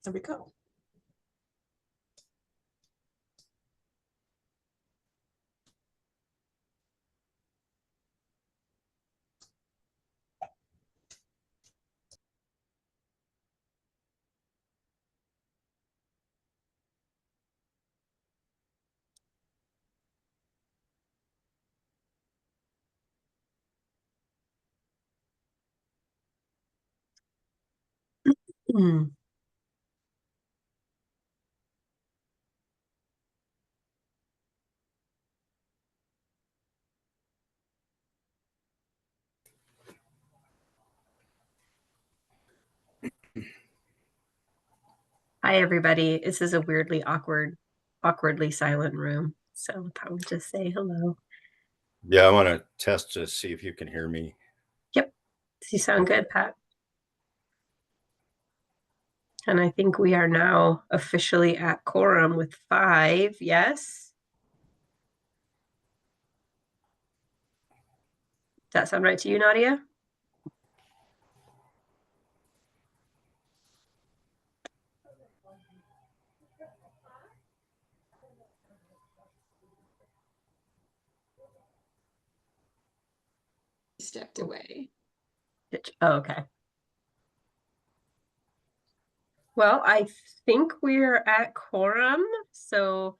There we go. Hi, everybody. This is a weirdly awkwardly silent room. So I would just say hello. Yeah, I want to test to see if you can hear me. Yep. You sound good, Pat. And I think we are now officially at quorum with 5. Yes. Does that sound right to you, Nadia? Stepped away. Oh, okay. Well, I think we're at quorum. So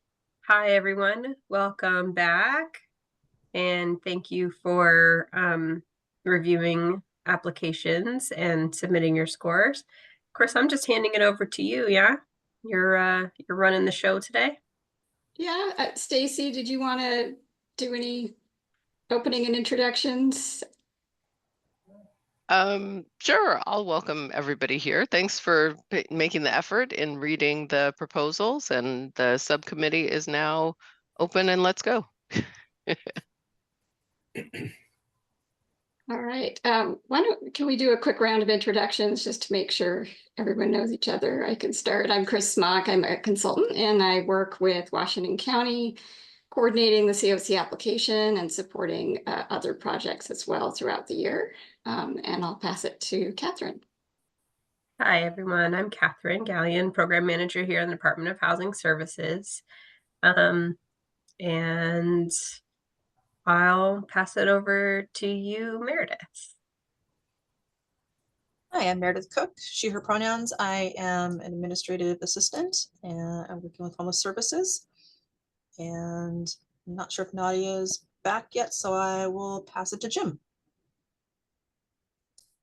hi, everyone. Welcome back. And thank you for reviewing applications and submitting your scores. Chris, I'm just handing it over to you. Yeah, you're running the show today. Yeah, Stacy, did you want to do any opening and introductions? Sure. I'll welcome everybody here. Thanks for making the effort in reading the proposals, and the subcommittee is now open, and let's go. All right. Can we do a quick round of introductions just to make sure everyone knows each other? I can start. I'm Chris Smock. I'm a consultant and I work with Washington County, coordinating the COC application and supporting other projects as well throughout the year. And I'll pass it to Catherine. Hi, everyone. I'm Catherine Gallion, Program Manager here in the Department of Housing Services. And I'll pass it over to you, Meredith. Hi, I'm Meredith Cook, she, her pronouns. I am an administrative assistant and I'm working with homeless services. And I'm not sure if Nadia is back yet, so I will pass it to Jim.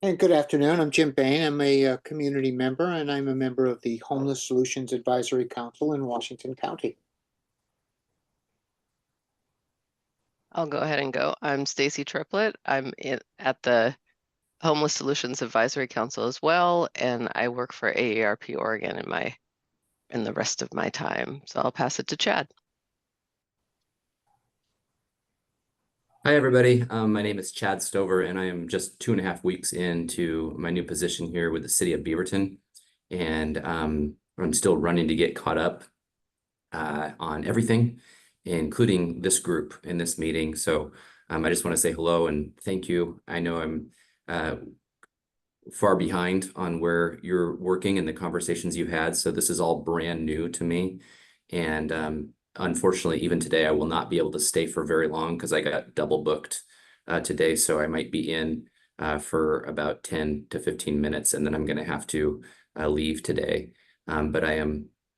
And good afternoon, I'm Jim Bain. I'm a community member and I'm a member of the Homeless Solutions Advisory Council in Washington County. I'll go ahead and go. I'm Stacy Triplett. I'm at the Homeless Solutions Advisory Council as well, and I work for AARP Oregon in the rest of my time. So I'll pass it to Chad. Hi, everybody. My name is Chad Stover, and I am just 2.5 weeks into my new position here with the city of Beaverton. And I'm still running to get caught up on everything, including this group in this meeting. So I just want to say hello and thank you. I know I'm far behind on where you're working and the conversations you had. So this is all brand new to me. And unfortunately, even today, I will not be able to stay for very long because I got double booked today. So I might be in for about 10 to 15 minutes, and then I'm going to have to leave today. But I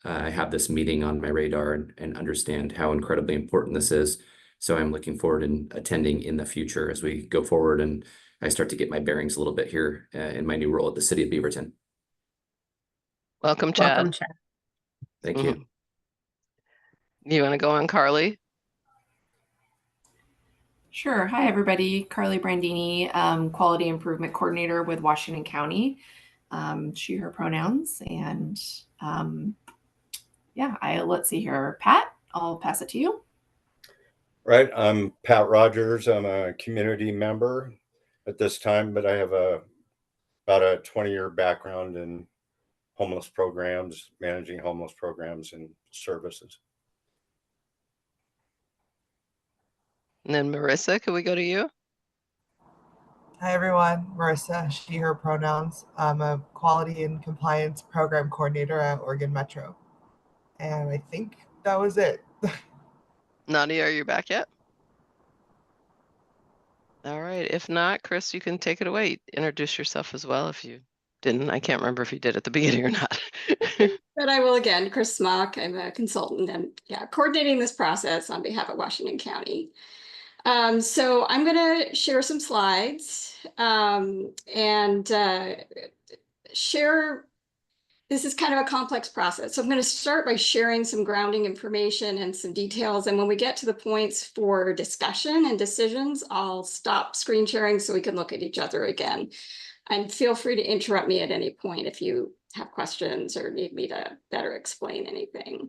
have this meeting on my radar and understand how incredibly important this is. So I'm looking forward in attending in the future as we go forward and I start to get my bearings a little bit here in my new role at the city of Beaverton. Welcome, Chad. Welcome, Chad. Thank you. You want to go on, Carly? Sure. Hi, everybody. Carly Brandini, Quality Improvement Coordinator with Washington County. She, her pronouns. And yeah, let's see here. Pat, I'll pass it to you. Right. I'm Pat Rogers. I'm a community member at this time, but I have about a 20-year background in homeless programs, managing homeless programs and services. And then Marissa, can we go to you? Hi everyone, Marissa, she, her pronouns. I'm a quality and compliance program coordinator at Oregon Metro. And I think that was it. Nadia, are you back yet? All right. If not, Chris, you can take it away. Introduce yourself as well if you didn't. I can't remember if you did at the beginning or not. But I will again, Chris Smock, I'm a consultant and coordinating this process on behalf of Washington County. So I'm going to share some slides and share. This is kind of a complex process. So I'm going to start by sharing some grounding information and some details. And when we get to the points for discussion and decisions, I'll stop screen sharing so we can look at each other again. And feel free to interrupt me at any point if you have questions or need me to better explain anything.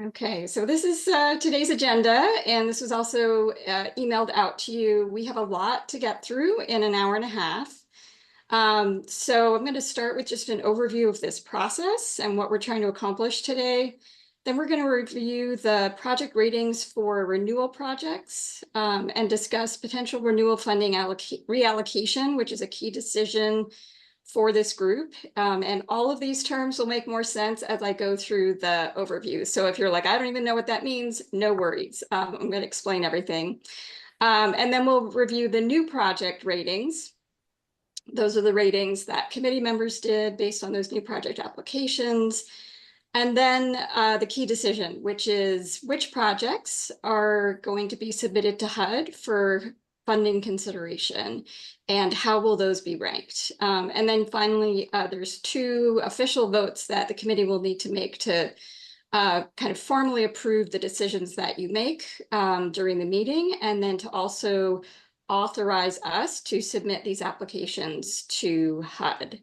Okay, so this is today's agenda, and this was also emailed out to you. We have a lot to get through in an hour and a half. So I'm going to start with just an overview of this process and what we're trying to accomplish today. Then we're going to review the project ratings for renewal projects and discuss potential renewal funding reallocation, which is a key decision for this group. And all of these terms will make more sense as I go through the overview. So if you're like, I don't even know what that means, no worries. I'm going to explain everything. And then we'll review the new project ratings. Those are the ratings that committee members did based on those new project applications. And then the key decision, which is which projects are going to be submitted to HUD for funding consideration and how will those be ranked. And then finally, there's 2 official votes that the committee will need to make to kind of formally approve the decisions that you make during the meeting, and then to also authorize us to submit these applications to HUD.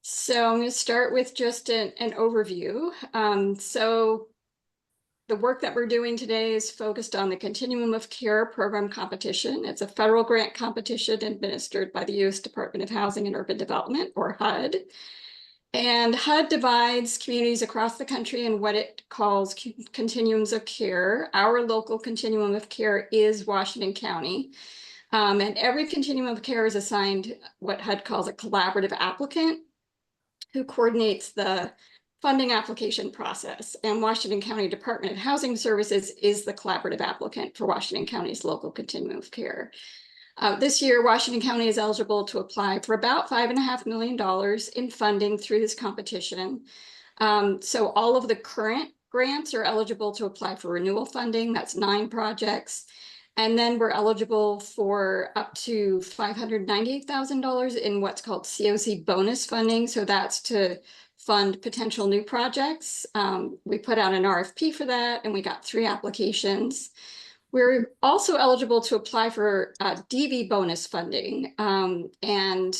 So I'm going to start with just an overview. So the work that we're doing today is focused on the Continuum of Care program competition. It's a federal grant competition administered by the U.S. Department of Housing and Urban Development, or HUD. And HUD divides communities across the country in what it calls continuums of care. Our local continuum of care is Washington County. And every continuum of care is assigned what HUD calls a collaborative applicant, who coordinates the funding application process. And Washington County Department of Housing Services is the collaborative applicant for Washington County's local continuum of care. This year, Washington County is eligible to apply for about $5.5 million in funding through this competition. So all of the current grants are eligible to apply for renewal funding. That's 9 projects. And then we're eligible for up to $598,000 in what's called COC bonus funding. So that's to fund potential new projects. We put out an RFP for that, and we got 3 applications. We're also eligible to apply for DV bonus funding and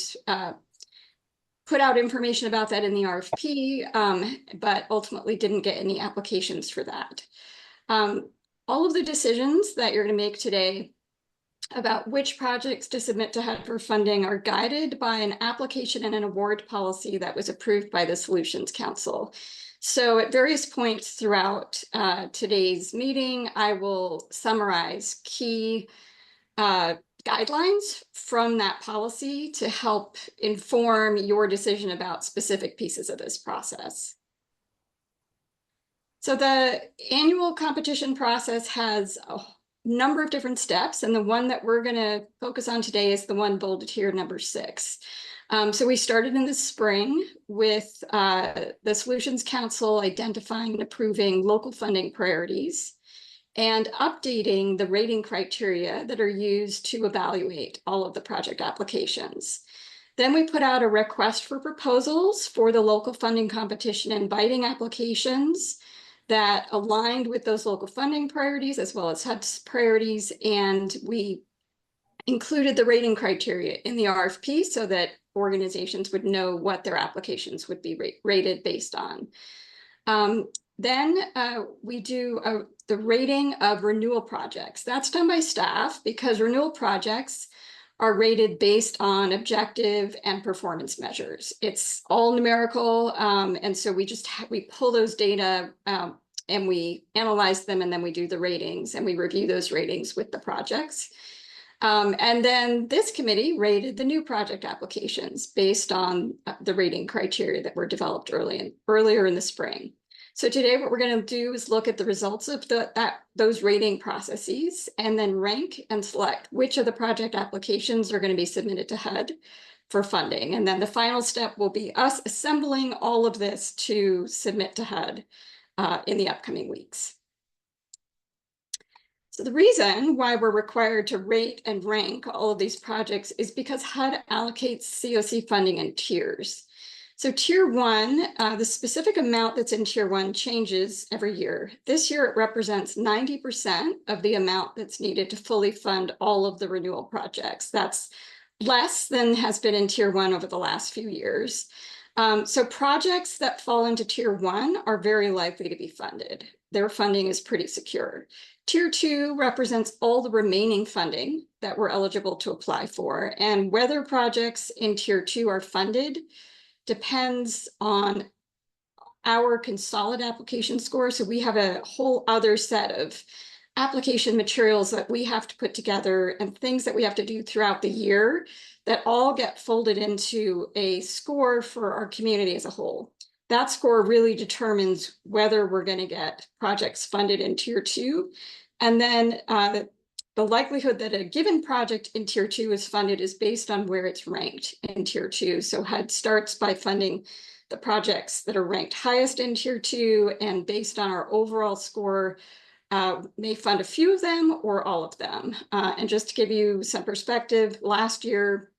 put out information about that in the RFP, but ultimately didn't get any applications for that. All of the decisions that you're going to make today about which projects to submit to HUD for funding are guided by an application and an award policy that was approved by the Solutions Council. So at various points throughout today's meeting, I will summarize key guidelines from that policy to help inform your decision about specific pieces of this process. So the annual competition process has a number of different steps, and the one that we're going to focus on today is the one bolded here, number 6. So we started in the spring with the Solutions Council identifying and approving local funding priorities and updating the rating criteria that are used to evaluate all of the project applications. Then we put out a request for proposals for the local funding competition, inviting applications that aligned with those local funding priorities as well as HUD's priorities. And we included the rating criteria in the RFP so that organizations would know what their applications would be rated based on. Then we do the rating of renewal projects. That's done by staff because renewal projects are rated based on objective and performance measures. It's all numerical, and so we just we pull those data and we analyze them, and then we do the ratings, and we review those ratings with the projects. And then this committee rated the new project applications based on the rating criteria that were developed earlier in the spring. So today what we're going to do is look at the results of those rating processes and then rank and select which of the project applications are going to be submitted to HUD for funding. And then the final step will be us assembling all of this to submit to HUD in the upcoming weeks. So the reason why we're required to rate and rank all of these projects is because HUD allocates COC funding in tiers. So tier 1, the specific amount that's in tier 1 changes every year. This year it represents 90% of the amount that's needed to fully fund all of the renewal projects. That's less than has been in tier 1 over the last few years. So projects that fall into tier 1 are very likely to be funded. Their funding is pretty secure. Tier 2 represents all the remaining funding that we're eligible to apply for, and whether projects in tier 2 are funded depends on our consolidated application score. So we have a whole other set of application materials that we have to put together and things that we have to do throughout the year that all get folded into a score for our community as a whole. That score really determines whether we're going to get projects funded in tier 2. And then the likelihood that a given project in tier 2 is funded is based on where it's ranked in tier 2. So HUD starts by funding the projects that are ranked highest in tier 2, and based on our overall score, may fund a few of them or all of them. And just to give you some perspective, last year,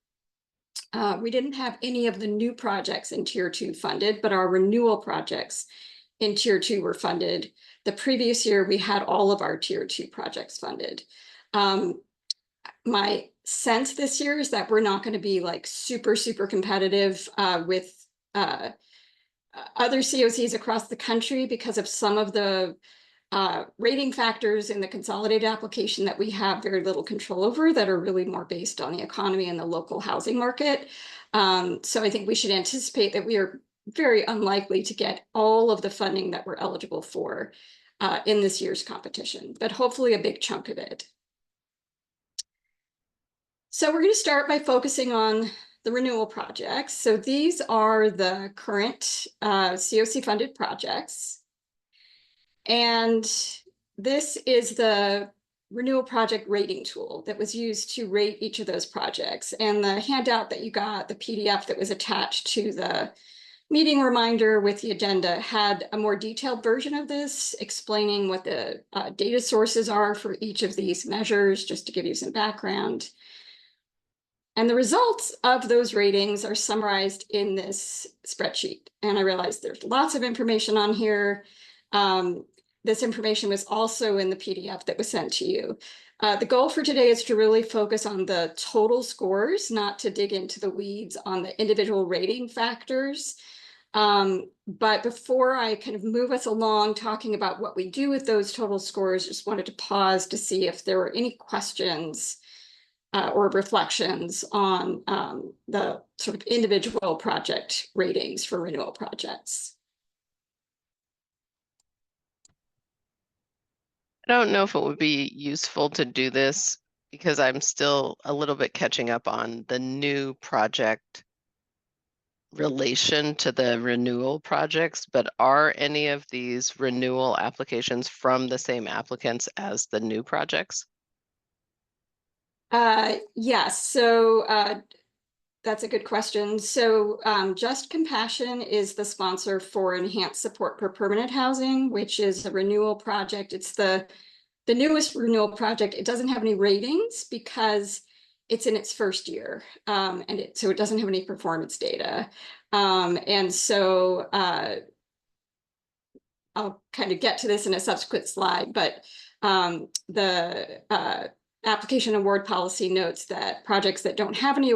we didn't have any of the new projects in tier 2 funded, but our renewal projects in tier 2 were funded. The previous year, we had all of our tier 2 projects funded. My sense this year is that we're not going to be like super competitive with other COCs across the country because of some of the rating factors in the consolidated application that we have very little control over, that are really more based on the economy and the local housing market. So I think we should anticipate that we are very unlikely to get all of the funding that we're eligible for in this year's competition, but hopefully a big chunk of it. So we're going to start by focusing on the renewal projects. So these are the current COC funded projects. And this is the renewal project rating tool that was used to rate each of those projects. And the handout that you got, the PDF that was attached to the meeting reminder with the agenda, had a more detailed version of this, explaining what the data sources are for each of these measures, just to give you some background. And the results of those ratings are summarized in this spreadsheet. And I realize there's lots of information on here. This information was also in the PDF that was sent to you. The goal for today is to really focus on the total scores, not to dig into the weeds on the individual rating factors. But before I kind of move us along talking about what we do with those total scores, just wanted to pause to see if there were any questions or reflections on the sort of individual project ratings for renewal projects. I don't know if it would be useful to do this because I'm still a little bit catching up on the new project relation to the renewal projects, but are any of these renewal applications from the same applicants as the new projects? Yes, so that's a good question. So Just Compassion is the sponsor for Enhanced Support for Permanent Housing, which is a renewal project. It's the newest renewal project. It doesn't have any ratings because it's in its first year, and so it doesn't have any performance data. And so I'll kind of get to this in a subsequent slide, but the application award policy notes that projects that don't have any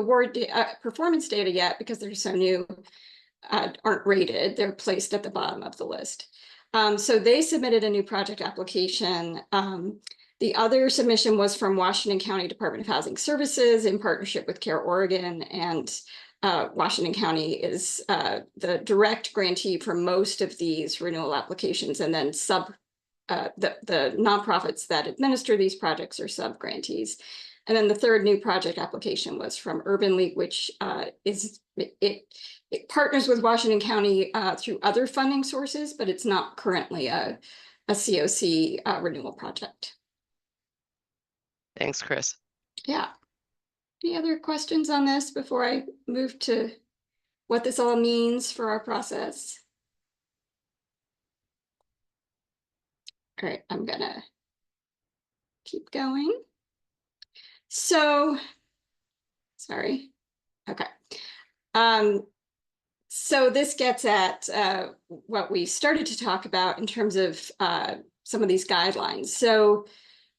performance data yet, because they're so new, aren't rated. They're placed at the bottom of the list. So they submitted a new project application The other submission was from Washington County Department of Housing Services in partnership with Care Oregon, and Washington County is the direct grantee for most of these renewal applications, and then the nonprofits that administer these projects are sub-grantees. And then the third new project application was from Urban League, which it partners with Washington County through other funding sources, but it's not currently a COC renewal project. Thanks, Chris. Yeah. Any other questions on this before I move to what this all means for our process? All right, I'm gonna keep going. So, sorry. Okay. So this gets at what we started to talk about in terms of some of these guidelines. So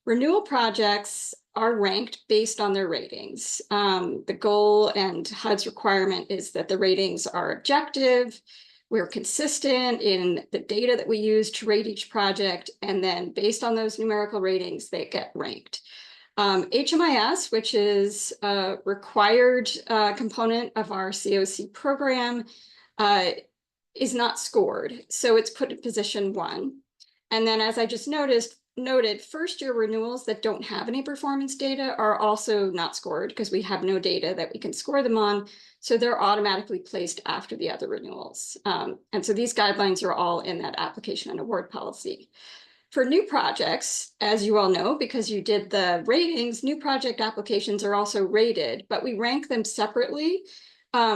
renewal projects are ranked based on their ratings. The goal and HUD's requirement is that the ratings are objective, we're consistent in the data that we use to rate each project, and then based on those numerical ratings, they get ranked. HMIS, which is a required component of our COC program, is not scored. So it's put in position 1. And then as I just noted, first-year renewals that don't have any performance data are also not scored because we have no data that we can score them on. So they're automatically placed after the other renewals. And so these guidelines are all in that application and award policy. For new projects, as you all know, because you did the ratings, new project applications are also rated, but we rank them separately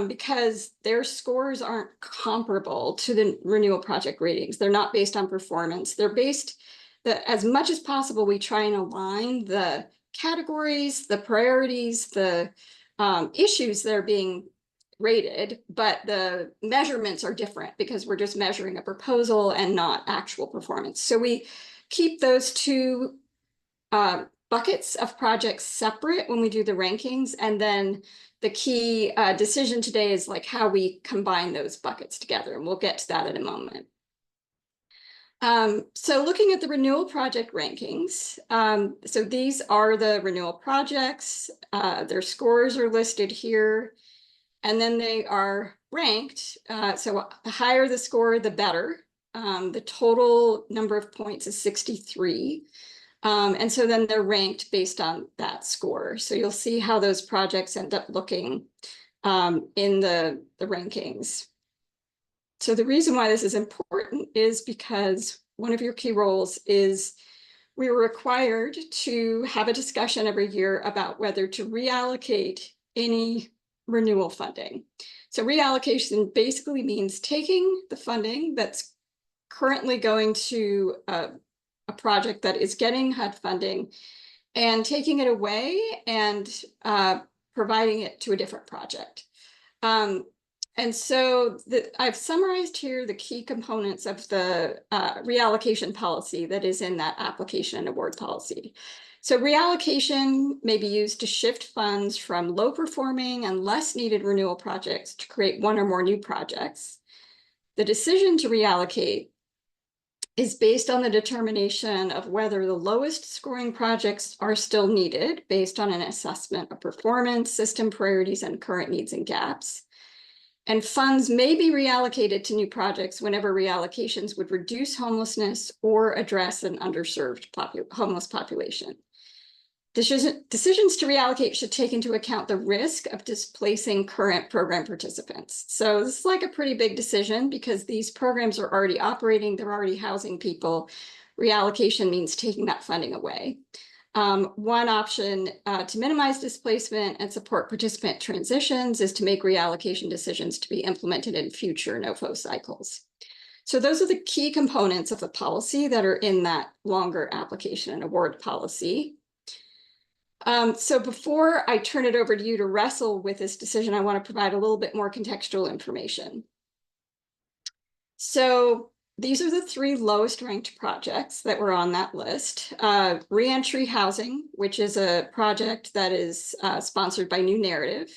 because their scores aren't comparable to the renewal project ratings. They're not based on performance. They're based, as much as possible, we try and align the categories, the priorities, the issues that are being rated, but the measurements are different because we're just measuring a proposal and not actual performance. So we keep those two buckets of projects separate when we do the rankings. And then the key decision today is like how we combine those buckets together. And we'll get to that in a moment. So looking at the renewal project rankings, so these are the renewal projects. Their scores are listed here. And then they are ranked. So the higher the score, the better. The total number of points is 63. And so then they're ranked based on that score. So you'll see how those projects end up looking in the rankings. So the reason why this is important is because one of your key roles is we were required to have a discussion every year about whether to reallocate any renewal funding. So reallocation basically means taking the funding that's currently going to a project that is getting HUD funding and taking it away and providing it to a different project. And so I've summarized here the key components of the reallocation policy that is in that application and award policy. So reallocation may be used to shift funds from low performing and less needed renewal projects to create one or more new projects. The decision to reallocate is based on the determination of whether the lowest scoring projects are still needed based on an assessment of performance, system priorities, and current needs and gaps. And funds may be reallocated to new projects whenever reallocations would reduce homelessness or address an underserved homeless population. Decisions to reallocate should take into account the risk of displacing current program participants. So this is like a pretty big decision because these programs are already operating, they're already housing people. Reallocation means taking that funding away. One option to minimize displacement and support participant transitions is to make reallocation decisions to be implemented in future NOFO cycles. So those are the key components of the policy that are in that longer application and award policy. So before I turn it over to you to wrestle with this decision, I want to provide a little bit more contextual information. So these are the 3 lowest ranked projects that were on that list. Reentry Housing, which is a project that is sponsored by New Narrative.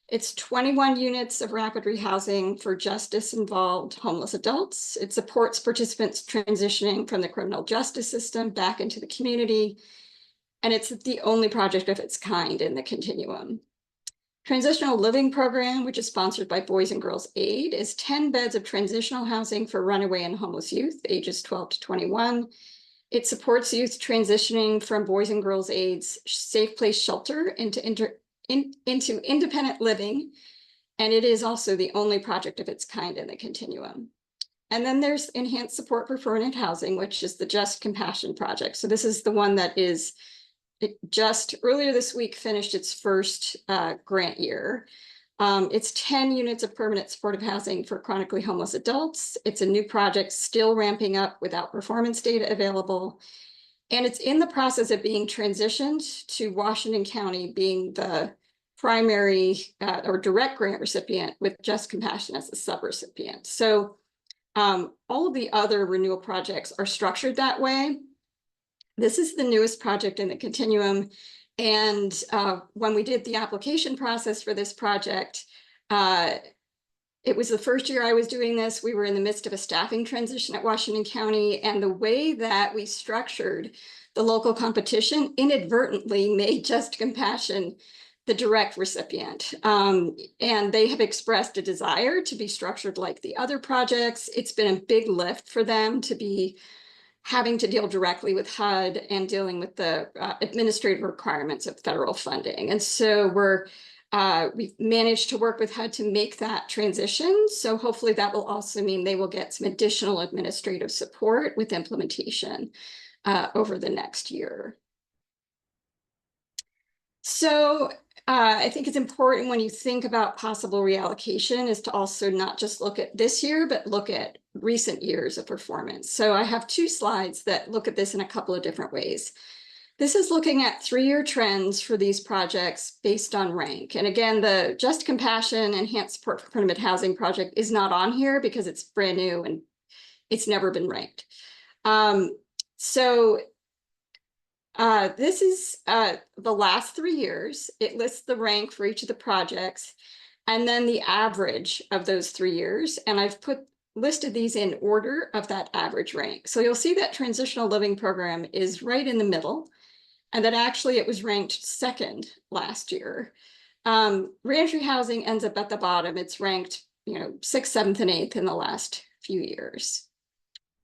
It's 21 units of rapid rehousing for justice-involved homeless adults. It supports participants transitioning from the criminal justice system back into the community. And it's the only project of its kind in the continuum. Transitional Living Program, which is sponsored by Boys and Girls Aid, is 10 beds of transitional housing for runaway and homeless youth, ages 12 to 21. It supports youth transitioning from Boys and Girls Aid's Safe Place Shelter into independent living. And it is also the only project of its kind in the continuum. And then there's Enhanced Support for Permanent Housing, which is the Just Compassion Project. So this is the one that is it just earlier this week finished its first grant year. It's 10 units of permanent supportive housing for chronically homeless adults. It's a new project still ramping up without performance data available. And it's in the process of being transitioned to Washington County being the primary or direct grant recipient with Just Compassion as a subrecipient. So all of the other renewal projects are structured that way. This is the newest project in the continuum. And when we did the application process for this project, it was the first year I was doing this. We were in the midst of a staffing transition at Washington County. And the way that we structured the local competition inadvertently made Just Compassion the direct recipient. And they have expressed a desire to be structured like the other projects. It's been a big lift for them to be having to deal directly with HUD and dealing with the administrative requirements of federal funding. And so we've managed to work with HUD to make that transition. So hopefully that will also mean they will get some additional administrative support with implementation over the next year. So I think it's important when you think about possible reallocation is to also not just look at this year, but look at recent years of performance. So I have two slides that look at this in a couple of different ways. This is looking at 3-year trends for these projects based on rank. And again, the Just Compassion Enhanced Support for Permanent Housing project is not on here because it's brand new and it's never been ranked. This is the last 3 years. It lists the rank for each of the projects and then the average of those 3 years. And I've listed these in order of that average rank. So you'll see that Transitional Living Program is right in the middle and that actually it was ranked second last year. Reentry housing ends up at the bottom. It's ranked, 6th, 7th, and 8th in the last few years.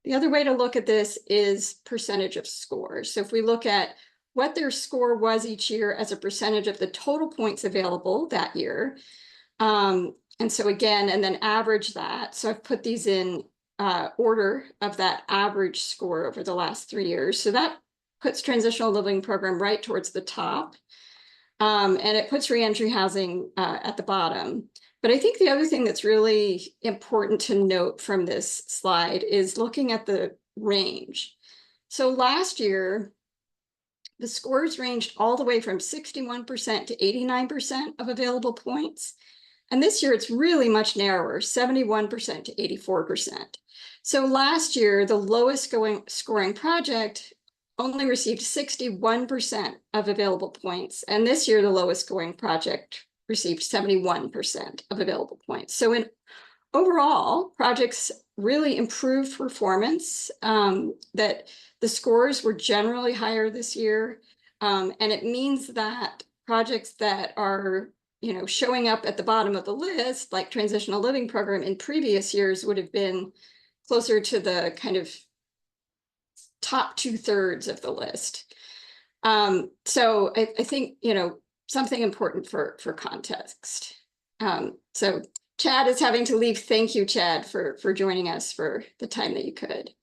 The other way to look at this is percentage of scores. So if we look at what their score was each year as a percentage of the total points available that year. And so again, and then average that. So I've put these in order of that average score over the last 3 years. So that puts Transitional Living Program right towards the top. And it puts reentry housing at the bottom. But I think the other thing that's really important to note from this slide is looking at the range. So last year, the scores ranged all the way from 61% to 89% of available points. And this year, it's really much narrower, 71% to 84%. So last year, the lowest scoring project only received 61% of available points. And this year, the lowest scoring project received 71% of available points. So in overall, projects really improved performance, that the scores were generally higher this year. And it means that projects that are showing up at the bottom of the list, like Transitional Living Program in previous years would have been closer to the kind of top 2/3 of the list. So I think, something important for context. So Chad is having to leave. Thank you, Chad, for joining us for the time that you could.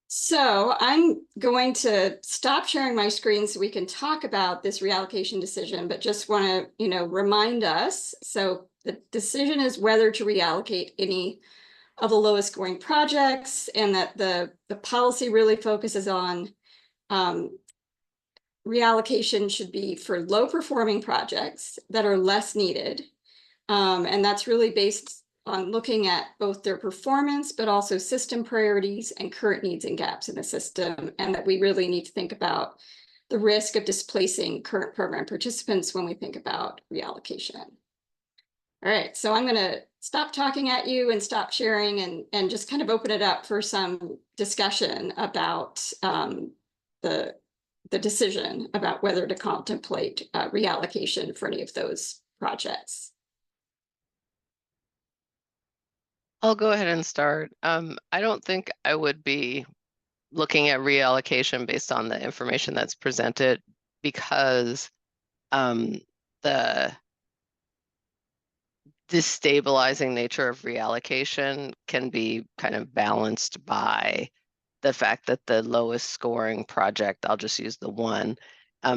So I'm going to stop sharing my screen so we can talk about this reallocation decision, but just want to, remind us. So the decision is whether to reallocate any of the lowest scoring projects, and that the policy really focuses on reallocation should be for low performing projects that are less needed. And that's really based on looking at both their performance, but also system priorities and current needs and gaps in the system. And that we really need to think about the risk of displacing current program participants when we think about reallocation. All right, so I'm going to stop talking at you and stop sharing and just kind of open it up for some discussion about the decision about whether to contemplate reallocation for any of those projects. I'll go ahead and start. I don't think I would be looking at reallocation based on the information that's presented, because the destabilizing nature of reallocation can be kind of balanced by the fact that the lowest scoring project, I'll just use the one,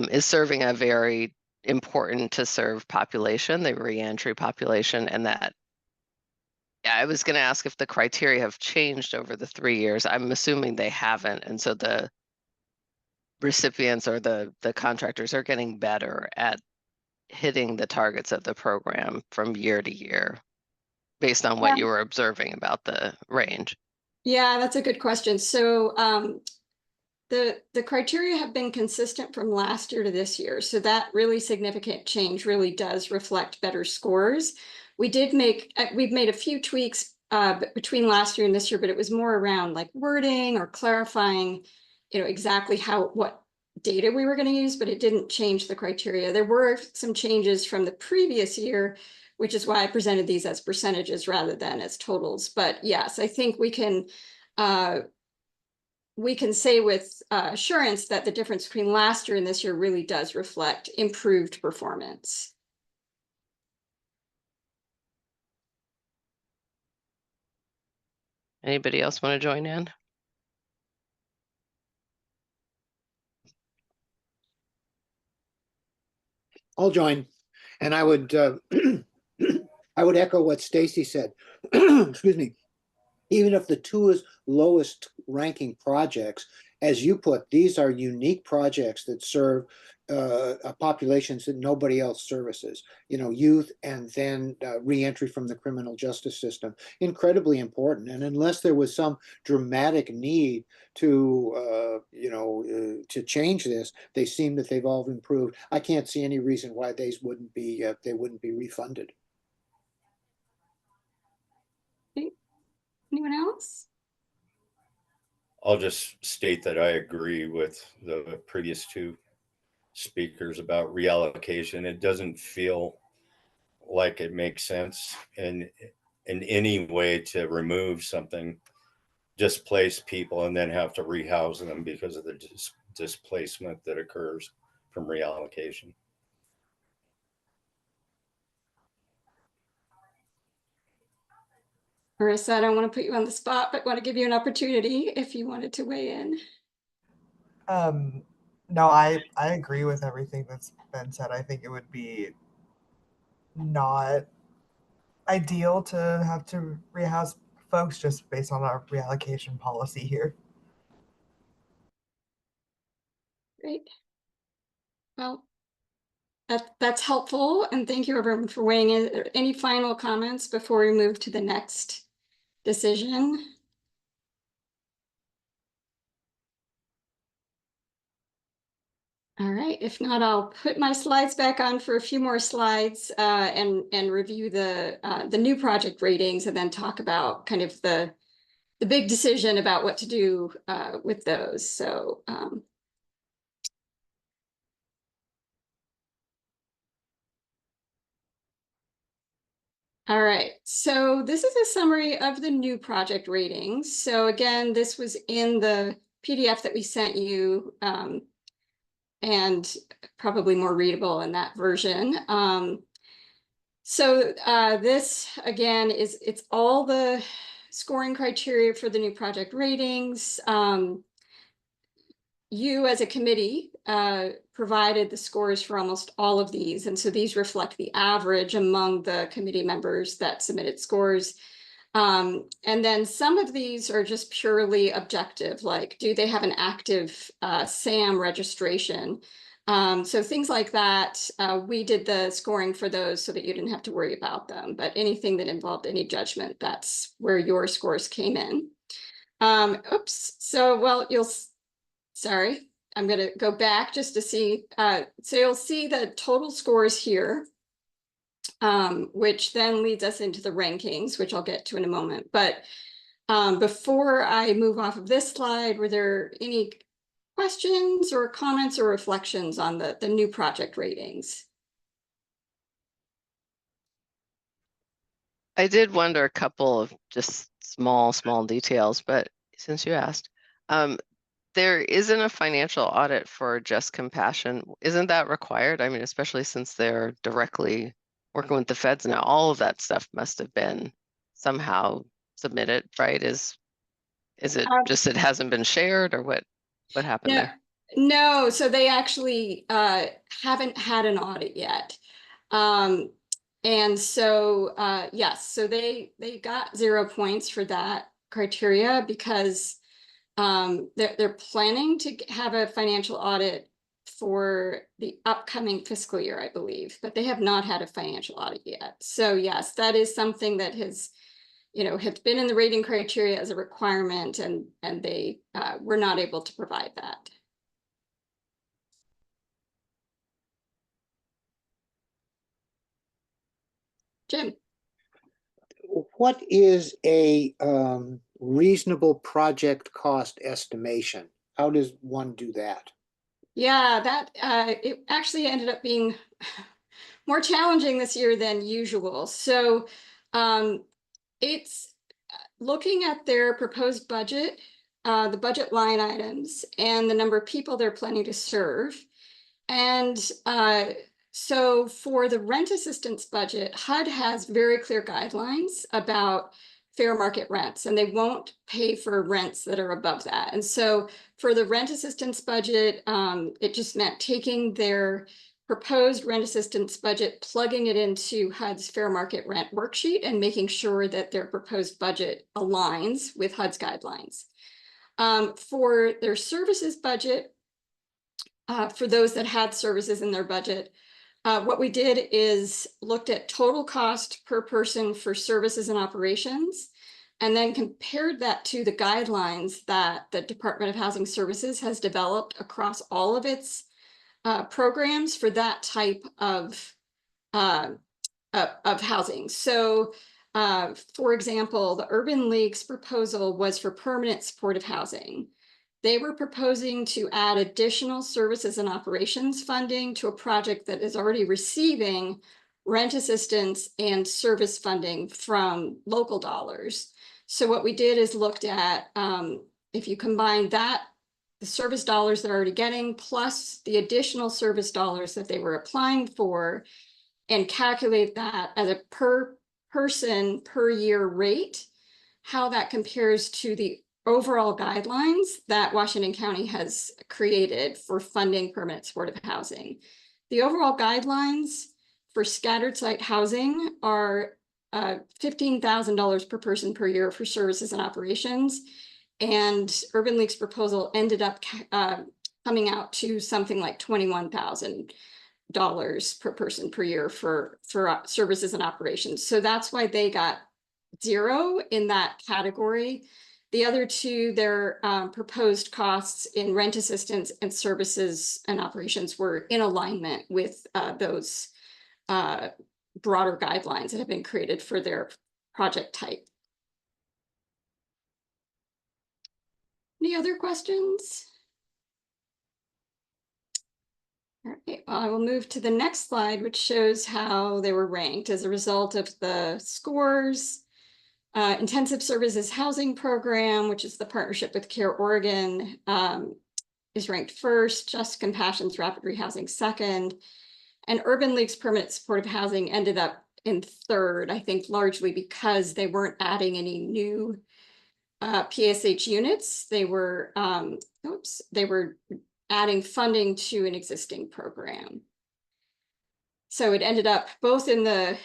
is serving a very important to serve population, the reentry population, and that, yeah, I was going to ask if the criteria have changed over the 3 years. I'm assuming they haven't, and so the recipients or the contractors are getting better at hitting the targets of the program from year to year based on what you were observing about the range. Yeah, that's a good question. So the criteria have been consistent from last year to this year. So that really significant change really does reflect better scores. We've made a few tweaks between last year and this year, but it was more around like wording or clarifying, exactly what data we were going to use, but it didn't change the criteria. There were some changes from the previous year, which is why I presented these as percentages rather than as totals. But yes, I think we can say with assurance that the difference between last year and this year really does reflect improved performance. Anybody else want to join in? I'll join, and I would I would echo what Stacy said. Excuse me. Even if the two lowest ranking projects, as you put, these are unique projects that serve populations that nobody else services, youth and then reentry from the criminal justice system. Incredibly important. And unless there was some dramatic need to, to change this, they seem that they've all improved. I can't see any reason why they wouldn't be refunded. Anyone else? I'll just state that I agree with the previous two speakers about reallocation. It doesn't feel like it makes sense in any way to remove something, displace people, and then have to rehouse them because of the displacement that occurs from reallocation. Marissa, I don't want to put you on the spot, but want to give you an opportunity if you wanted to weigh in. No, I agree with everything that's been said. I think it would be not ideal to have to rehouse folks just based on our reallocation policy here. Great. Well, that's helpful, and thank you everyone for weighing in. Any final comments before we move to the next decision? All right, if not, I'll put my slides back on for a few more slides and review the new project ratings, and then talk about kind of the big decision about what to do with those. So all right, so this is a summary of the new project ratings. So again, this was in the PDF that we sent you, and probably more readable in that version. So this, again, it's all the scoring criteria for the new project ratings. You as a committee provided the scores for almost all of these. And so these reflect the average among the committee members that submitted scores. And then some of these are just purely objective, like do they have an active SAM registration? So things like that, we did the scoring for those so that you didn't have to worry about them. But anything that involved any judgment, that's where your scores came in. Oops. So, well, sorry. I'm going to go back just to see. So you'll see the total scores here, which then leads us into the rankings, which I'll get to in a moment. But before I move off of this slide, were there any questions or comments or reflections on the new project ratings? I did wonder a couple of just small details, but since you asked, there isn't a financial audit for Just Compassion. Isn't that required? I mean, especially since they're directly working with the feds now, all of that stuff must have been somehow submitted, right? Is it just it hasn't been shared, or what happened there? No, so they actually haven't had an audit yet. And so yes, so they got 0 points for that criteria because they're planning to have a financial audit for the upcoming fiscal year, I believe, but they have not had a financial audit yet. So yes, that is something that has, has been in the rating criteria as a requirement, and they were not able to provide that. Jim. What is a reasonable project cost estimation? How does one do that? Yeah, that it actually ended up being more challenging this year than usual. So it's looking at their proposed budget, the budget line items, and the number of people they're planning to serve. And so for the rent assistance budget, HUD has very clear guidelines about fair market rents, and they won't pay for rents that are above that. And so for the rent assistance budget, it just meant taking their proposed rent assistance budget, plugging it into HUD's fair market rent worksheet, and making sure that their proposed budget aligns with HUD's guidelines. For their services budget, for those that had services in their budget, what we did is looked at total cost per person for services and operations, and then compared that to the guidelines that the Department of Housing Services has developed across all of its programs for that type of housing. So, for example, the Urban League's proposal was for permanent supportive housing. They were proposing to add additional services and operations funding to a project that is already receiving rent assistance and service funding from local dollars. So what we did is looked at, if you combine that, the service dollars they're already getting, plus the additional service dollars that they were applying for, and calculate that as a per person per year rate, how that compares to the overall guidelines that Washington County has created for funding permanent supportive housing. The overall guidelines for scattered site housing are $15,000 per person per year for services and operations. And Urban League's proposal ended up coming out to something like $21,000 per person per year for services and operations. So that's why they got 0 in that category. The other two, their proposed costs in rent assistance and services and operations were in alignment with those broader guidelines that have been created for their project type. Any other questions? All right, well, I will move to the next slide, which shows how they were ranked as a result of the scores. Intensive Services Housing Program, which is the partnership with Care Oregon, is ranked first. Just Compassion's Rapid Rehousing second. And Urban League's Permanent Supportive Housing ended up in third, I think largely because they weren't adding any new PSH units. They were, they were adding funding to an existing program. So it ended up both in the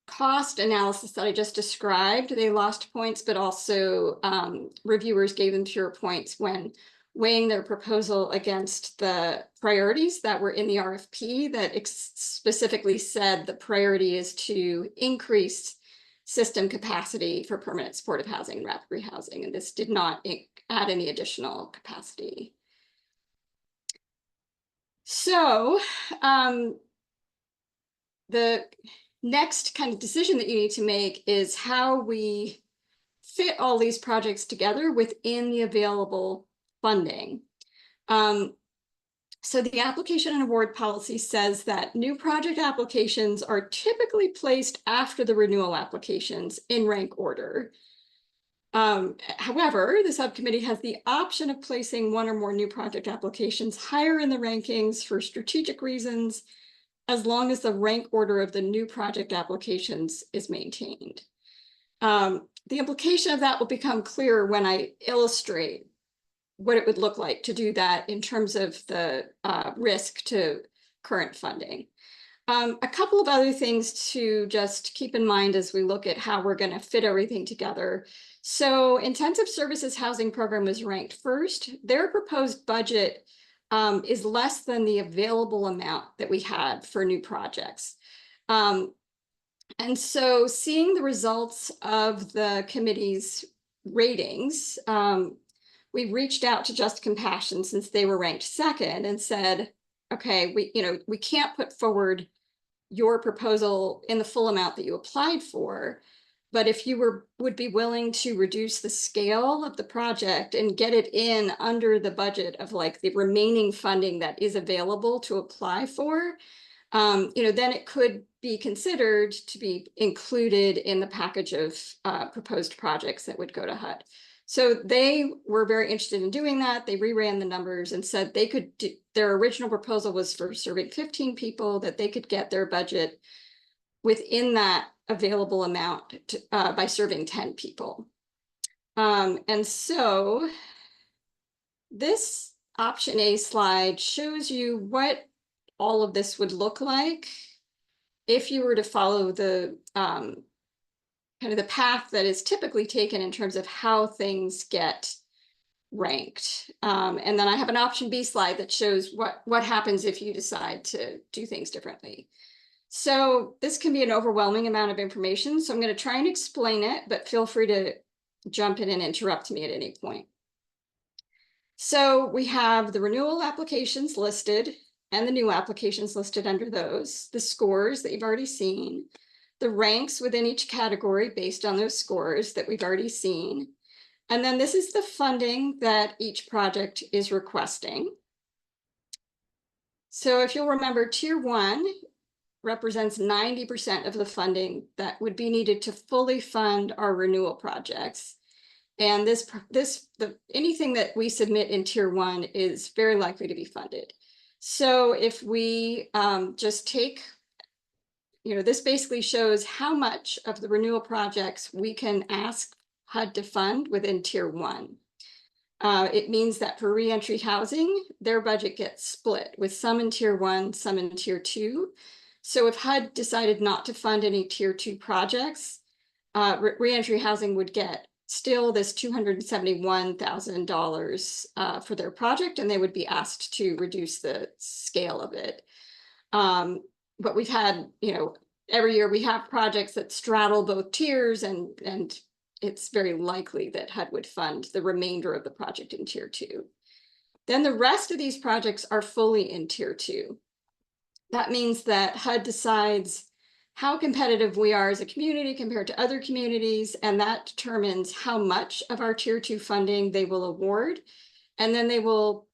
cost analysis that I just described, they lost points, but also reviewers gave them 0 points when weighing their proposal against the priorities that were in the RFP that specifically said the priority is to increase system capacity for permanent supportive housing and rapid rehousing, and this did not add any additional capacity. So the next kind of decision that you need to make is how we fit all these projects together within the available funding. So the application and award policy says that new project applications are typically placed after the renewal applications in rank order. However, the subcommittee has the option of placing one or more new project applications higher in the rankings for strategic reasons, as long as the rank order of the new project applications is maintained. The implication of that will become clearer when I illustrate what it would look like to do that in terms of the risk to current funding. A couple of other things to just keep in mind as we look at how we're going to fit everything together. So intensive services housing program was ranked first. Their proposed budget is less than the available amount that we had for new projects. And so seeing the results of the committee's ratings, we reached out to Just Compassion since they were ranked second and said, okay, we can't put forward your proposal in the full amount that you applied for, but if you would be willing to reduce the scale of the project and get it in under the budget of like the remaining funding that is available to apply for, then it could be considered to be included in the package of proposed projects that would go to HUD. So they were very interested in doing that. They reran the numbers and said they could do, their original proposal was for serving 15 people, that they could get their budget within that available amount by serving 10 people. And so this option A slide shows you what all of this would look like if you were to follow the kind of the path that is typically taken in terms of how things get ranked. And then I have an option B slide that shows what happens if you decide to do things differently. So this can be an overwhelming amount of information. So I'm going to try and explain it, but feel free to jump in and interrupt me at any point. So we have the renewal applications listed and the new applications listed under those, the scores that you've already seen, the ranks within each category based on those scores that we've already seen. And then this is the funding that each project is requesting. So if you'll remember, Tier 1 represents 90% of the funding that would be needed to fully fund our renewal projects. And anything that we submit in Tier 1 is very likely to be funded. So if we just take, this basically shows how much of the renewal projects we can ask HUD to fund within Tier 1. It means that for reentry housing, their budget gets split with some in Tier 1, some in Tier 2. So if HUD decided not to fund any Tier 2 projects, reentry housing would get still this $271,000 for their project, and they would be asked to reduce the scale of it. But we've had, every year we have projects that straddle both tiers, and it's very likely that HUD would fund the remainder of the project in Tier 2. Then the rest of these projects are fully in Tier 2. That means that HUD decides how competitive we are as a community compared to other communities, and that determines how much of our Tier 2 funding they will award. And then they will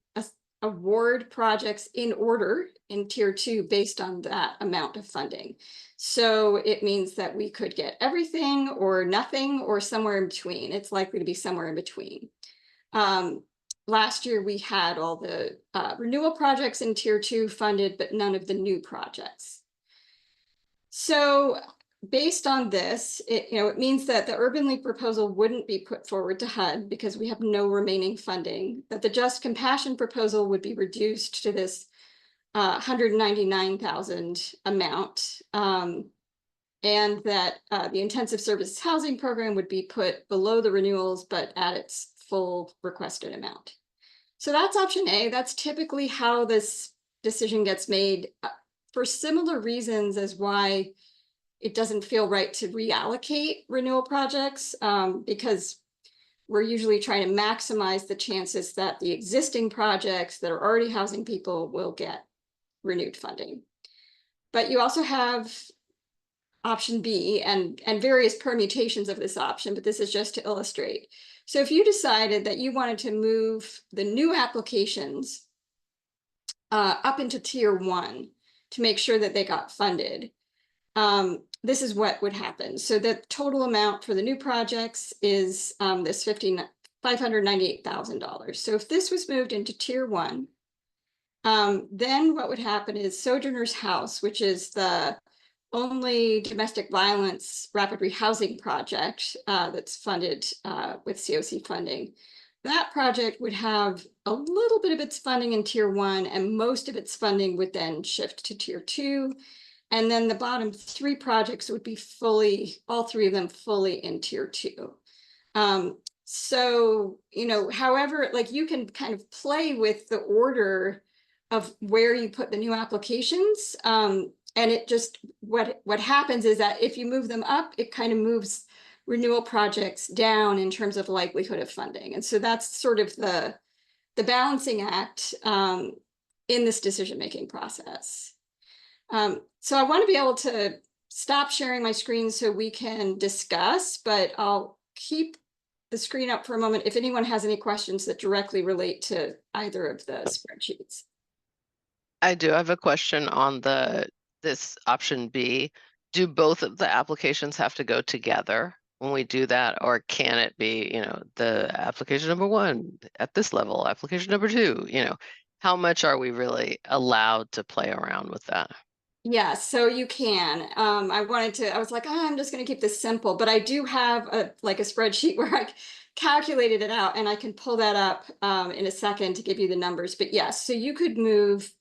award projects in order in Tier 2 based on that amount of funding. So it means that we could get everything or nothing or somewhere in between. It's likely to be somewhere in between. Last year, we had all the renewal projects in Tier 2 funded, but none of the new projects. So based on this, it means that the Urban League proposal wouldn't be put forward to HUD because we have no remaining funding, that the Just Compassion proposal would be reduced to this $199,000 amount, and that the intensive services housing program would be put below the renewals, but at its full requested amount. So that's option A. That's typically how this decision gets made for similar reasons as why it doesn't feel right to reallocate renewal projects because we're usually trying to maximize the chances that the existing projects that are already housing people will get renewed funding. But you also have option B and various permutations of this option, but this is just to illustrate. So if you decided that you wanted to move the new applications up into tier 1 to make sure that they got funded, this is what would happen. So the total amount for the new projects is this $598,000. So if this was moved into tier 1, then what would happen is Sojourner's House, which is the only domestic violence rapid rehousing project that's funded with COC funding, that project would have a little bit of its funding in tier 1, and most of its funding would then shift to tier 2. And then the bottom 3 projects would be all 3 of them fully in tier 2. So, you know, however, like you can kind of play with the order of where you put the new applications. And it just, what happens is that if you move them up, it kind of moves renewal projects down in terms of likelihood of funding. And so that's sort of the balancing act in this decision-making process. So I want to be able to stop sharing my screen so we can discuss, but I'll keep the screen up for a moment if anyone has any questions that directly relate to either of the spreadsheets. I do have a question on this option B. Do both of the applications have to go together when we do that, or can it be, you know, the application number 1 at this level, application number 2, you know, how much are we really allowed to play around with that? Yeah, so you can. I was like, oh, I'm just going to keep this simple, but I do have a spreadsheet where I calculated it out, and I can pull that up in a second to give you the numbers. But yes, so you could move.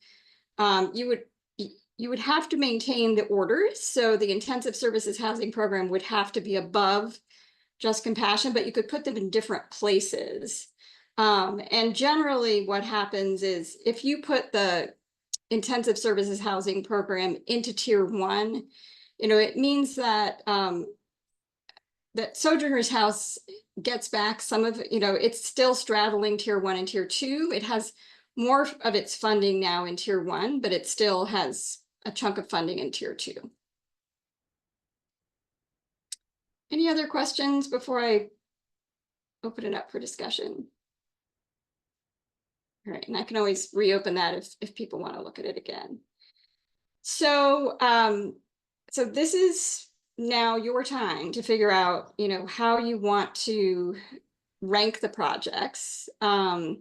You would have to maintain the orders. So the intensive services housing program would have to be above Just Compassion, but you could put them in different places. And generally, what happens is if you put the intensive services housing program into tier 1, you know, it means that that Sojourner's House gets back some of, you know, it's still straddling tier 1 and tier 2. It has more of its funding now in tier 1, but it still has a chunk of funding in tier 2. Any other questions before I open it up for discussion? All right, and I can always reopen that if people want to look at it again. So, so this is now your time to figure out, you know, how you want to rank the projects. And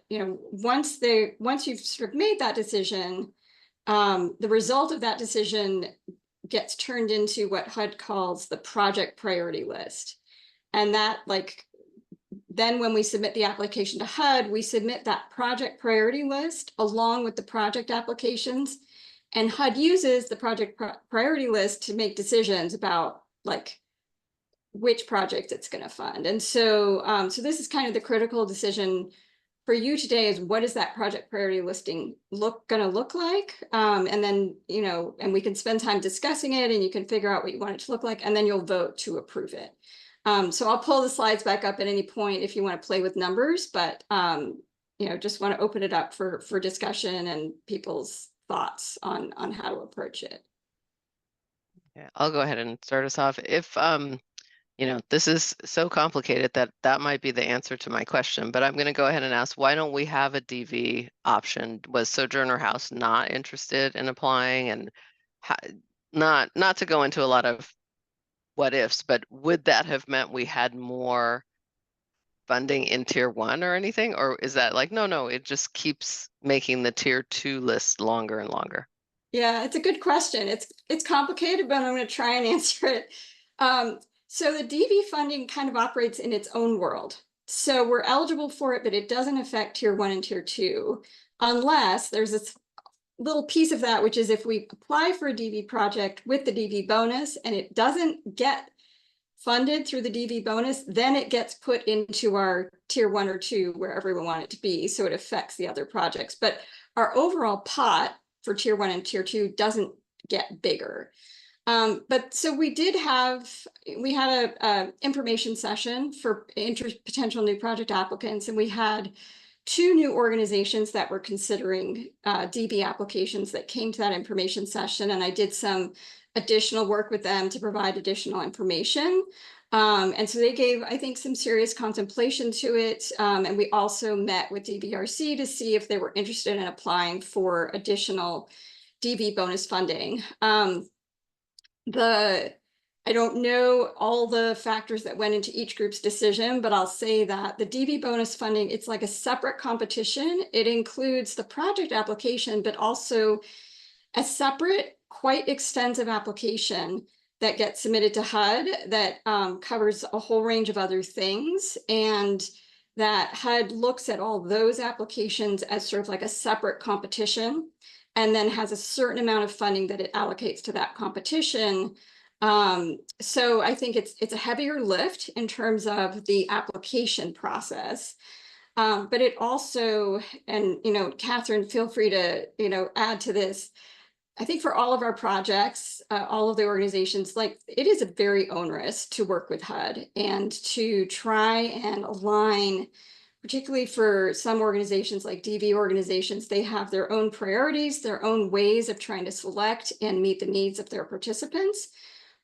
you know, once you've sort of made that decision, the result of that decision gets turned into what HUD calls the project priority list. And that, like, then when we submit the application to HUD, we submit that project priority list along with the project applications. And HUD uses the project priority list to make decisions about like which project it's going to fund. And so, so this is kind of the critical decision for you today is what is that project priority listing going to look like? And then, you know, and we can spend time discussing it and you can figure out what you want it to look like, and then you'll vote to approve it. So I'll pull the slides back up at any point if you want to play with numbers, but, you know, just want to open it up for discussion and people's thoughts on how to approach it. Yeah, I'll go ahead and start us off. If, you know, this is so complicated that might be the answer to my question, but I'm going to go ahead and ask, why don't we have a DV option? Was Sojourner House not interested in applying? And not to go into a lot of what ifs, but would that have meant we had more funding in tier 1 or anything? Or is that like, no, it just keeps making the tier 2 list longer and longer? Yeah, it's a good question. It's complicated, but I'm going to try and answer it. So the DV funding kind of operates in its own world. So we're eligible for it, but it doesn't affect tier 1 and tier 2, unless there's this little piece of that, which is if we apply for a DV project with the DV bonus and it doesn't get funded through the DV bonus, then it gets put into our tier 1 or 2, wherever we want it to be. So it affects the other projects. But our overall pot for tier 1 and tier 2 doesn't get bigger. But so we had a information session for potential new project applicants, and we had 2 new organizations that were considering DB applications that came to that information session, and I did some additional work with them to provide additional information. And so they gave, I think, some serious contemplation to it. And we also met with DBRC to see if they were interested in applying for additional DB bonus funding. I don't know all the factors that went into each group's decision, but I'll say that the DB bonus funding, it's like a separate competition. It includes the project application, but also a separate, quite extensive application that gets submitted to HUD that covers a whole range of other things. And that HUD looks at all those applications as sort of like a separate competition, and then has a certain amount of funding that it allocates to that competition. So I think it's a heavier lift in terms of the application process. But it also, and Catherine, feel free to add to this. I think for all of our projects, all of the organizations, like, it is a very onerous to work with HUD and to try and align, particularly for some organizations like DB organizations. They have their own priorities, their own ways of trying to select and meet the needs of their participants.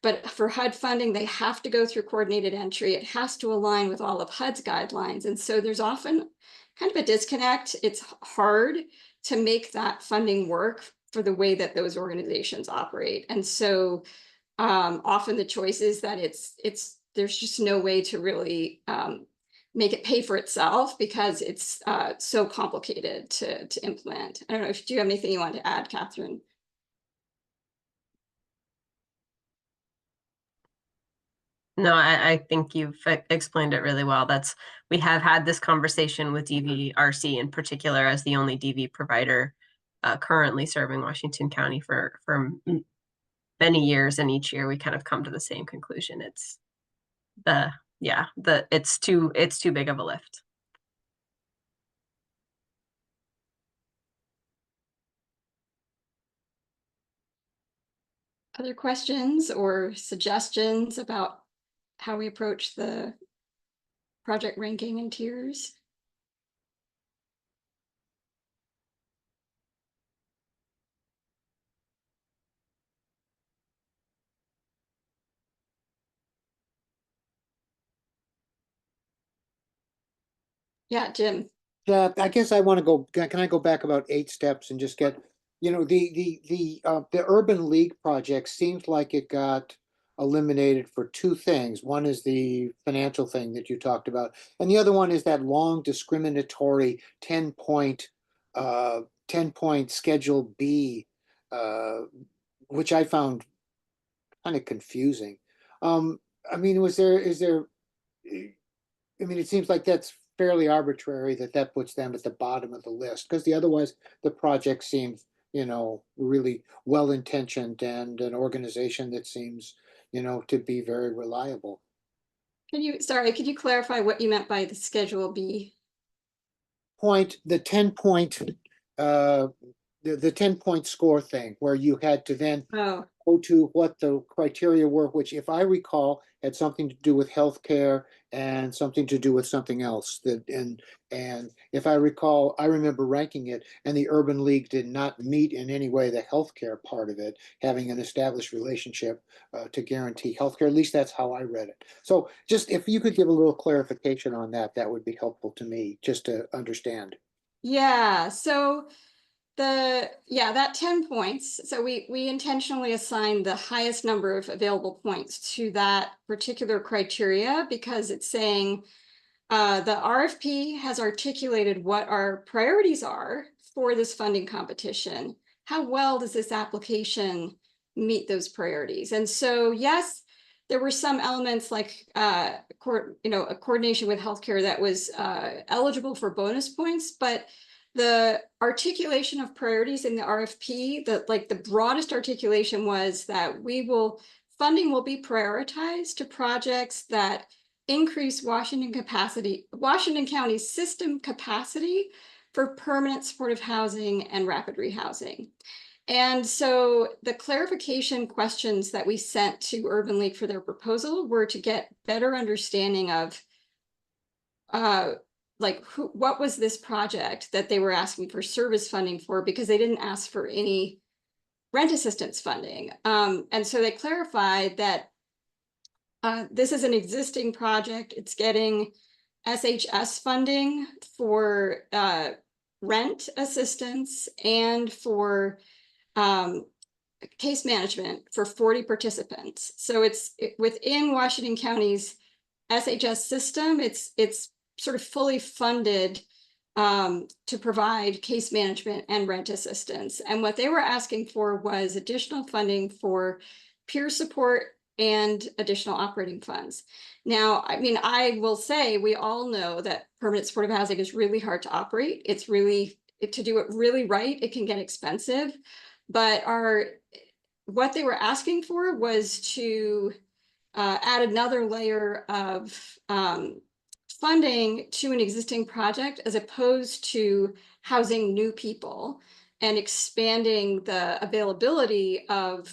But for HUD funding, they have to go through coordinated entry. It has to align with all of HUD's guidelines. And so there's often kind of a disconnect. It's hard to make that funding work for the way that those organizations operate. And so often the choice is that there's just no way to really make it pay for itself, because it's so complicated to implement. I don't know, do you have anything you want to add, Catherine? No, I think you've explained it really well. We have had this conversation with DVRC in particular as the only DV provider currently serving Washington County for many years, and each year we kind of come to the same conclusion. It's too big of a lift. Other questions or suggestions about how we approach the project ranking and tiers? Yeah, Jim. Yeah, I guess I want to go, can I go back about 8 steps and just get, the Urban League project seems like it got eliminated for 2 things. One is the financial thing that you talked about, and the other one is that long discriminatory 10-point Schedule B, which I found kind of confusing. I mean, it seems like that's fairly arbitrary that puts them at the bottom of the list, because otherwise the project seems, really well-intentioned and an organization that seems, to be very reliable. Could you clarify what you meant by the Schedule B? The 10-point, the 10-point score thing, where you had to then go to what the criteria were, which, if I recall, had something to do with healthcare and something to do with something else. And if I recall, I remember ranking it, and the Urban League did not meet in any way the healthcare part of it, having an established relationship to guarantee healthcare. At least that's how I read it. So just if you could give a little clarification on that, that would be helpful to me, just to understand. Yeah, so that 10 points. So we intentionally assigned the highest number of available points to that particular criteria, because it's saying the RFP has articulated what our priorities are for this funding competition. How well does this application meet those priorities? And so, yes, there were some elements like a coordination with healthcare that was eligible for bonus points, but the articulation of priorities in the RFP, the broadest articulation was that funding will be prioritized to projects that increase Washington County's system capacity for permanent supportive housing and rapid rehousing. And so the clarification questions that we sent to Urban League for their proposal were to get better understanding of what was this project that they were asking for service funding for, because they didn't ask for any rent assistance funding. And so they clarified that this is an existing project. It's getting SHS funding for rent assistance and for case management for 40 participants. So it's within Washington County's SHS system. It's sort of fully funded to provide case management and rent assistance. And what they were asking for was additional funding for peer support and additional operating funds. Now, I mean, I will say, we all know that permanent supportive housing is really hard to operate. It's really, to do it really right, it can get expensive. But what they were asking for was to add another layer of funding to an existing project, as opposed to housing new people and expanding the availability of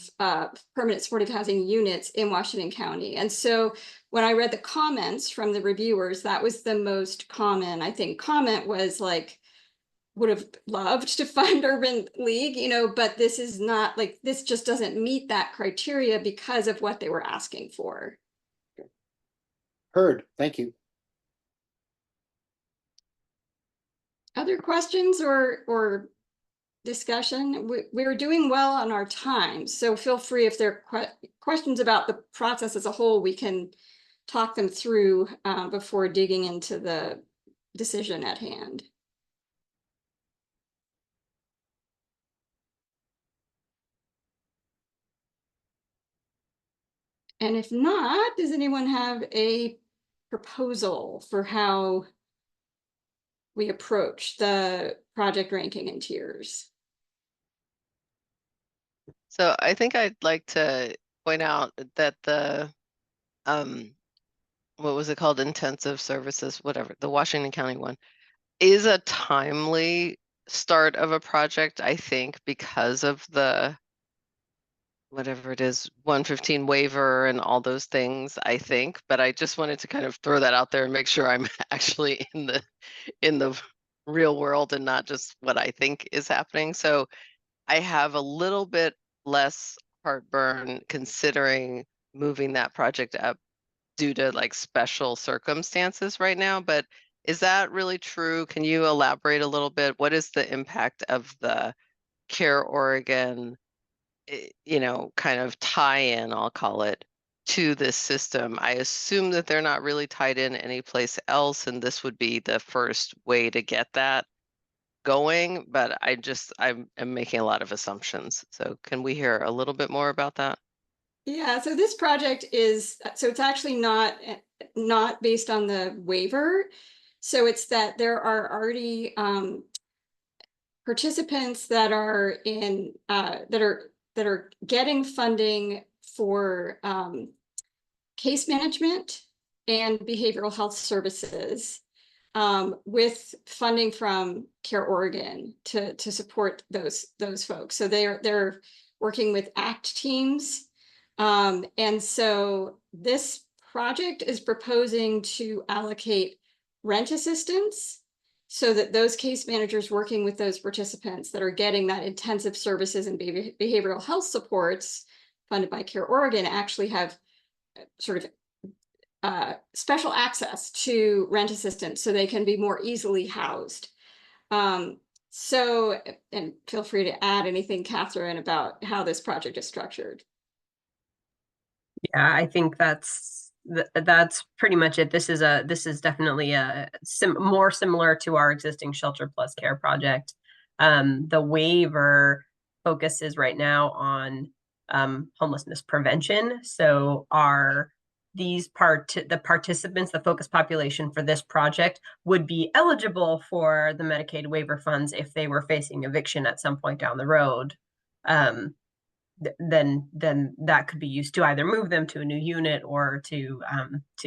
permanent supportive housing units in Washington County. And so when I read the comments from the reviewers, that was the most common, I think, comment was like, would have loved to fund Urban League, you know, but this is not, like, this just doesn't meet that criteria because of what they were asking for. Heard. Thank you. Other questions or discussion? We're doing well on our time, so feel free, if there are questions about the process as a whole, we can talk them through before digging into the decision at hand. And if not, does anyone have a proposal for how we approach the project ranking and tiers? So I think I'd like to point out that the what was it called? Intensive services, whatever, the Washington County one, is a timely start of a project, I think, because of the whatever it is, 115 waiver and all those things, I think. But I just wanted to kind of throw that out there and make sure I'm actually in the real world and not just what I think is happening. So I have a little bit less heartburn considering moving that project up due to like special circumstances right now. But is that really true? Can you elaborate a little bit? What is the impact of the Care Oregon, you know, kind of tie-in, I'll call it, to this system? I assume that they're not really tied in anyplace else, and this would be the first way to get that going, but I'm making a lot of assumptions. So can we hear a little bit more about that? Yeah, so this project is, so it's actually not based on the waiver. So it's that there are already participants that are in that are getting funding for case management and behavioral health services, with funding from Care Oregon to support those folks. So they're working with ACT teams. And so this project is proposing to allocate rent assistance so that those case managers working with those participants that are getting that intensive services and behavioral health supports funded by Care Oregon actually have sort of special access to rent assistance so they can be more easily housed. So, and feel free to add anything, Catherine, about how this project is structured. Yeah, I think that's pretty much it. This is definitely more similar to our existing Shelter Plus Care project. The waiver focuses right now on homelessness prevention. So the participants, the focus population for this project would be eligible for the Medicaid waiver funds if they were facing eviction at some point down the road. then that could be used to either move them to a new unit or to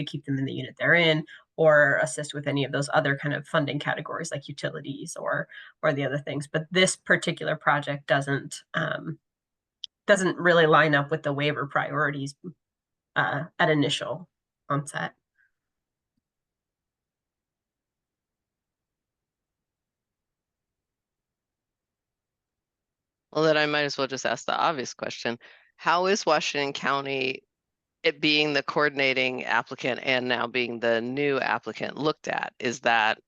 keep them in the unit they're in, or assist with any of those other kind of funding categories like utilities or the other things. But this particular project doesn't really line up with the waiver priorities at initial onset. Well, then I might as well just ask the obvious question. How is Washington County, it being the coordinating applicant and now being the new applicant, looked at? Is that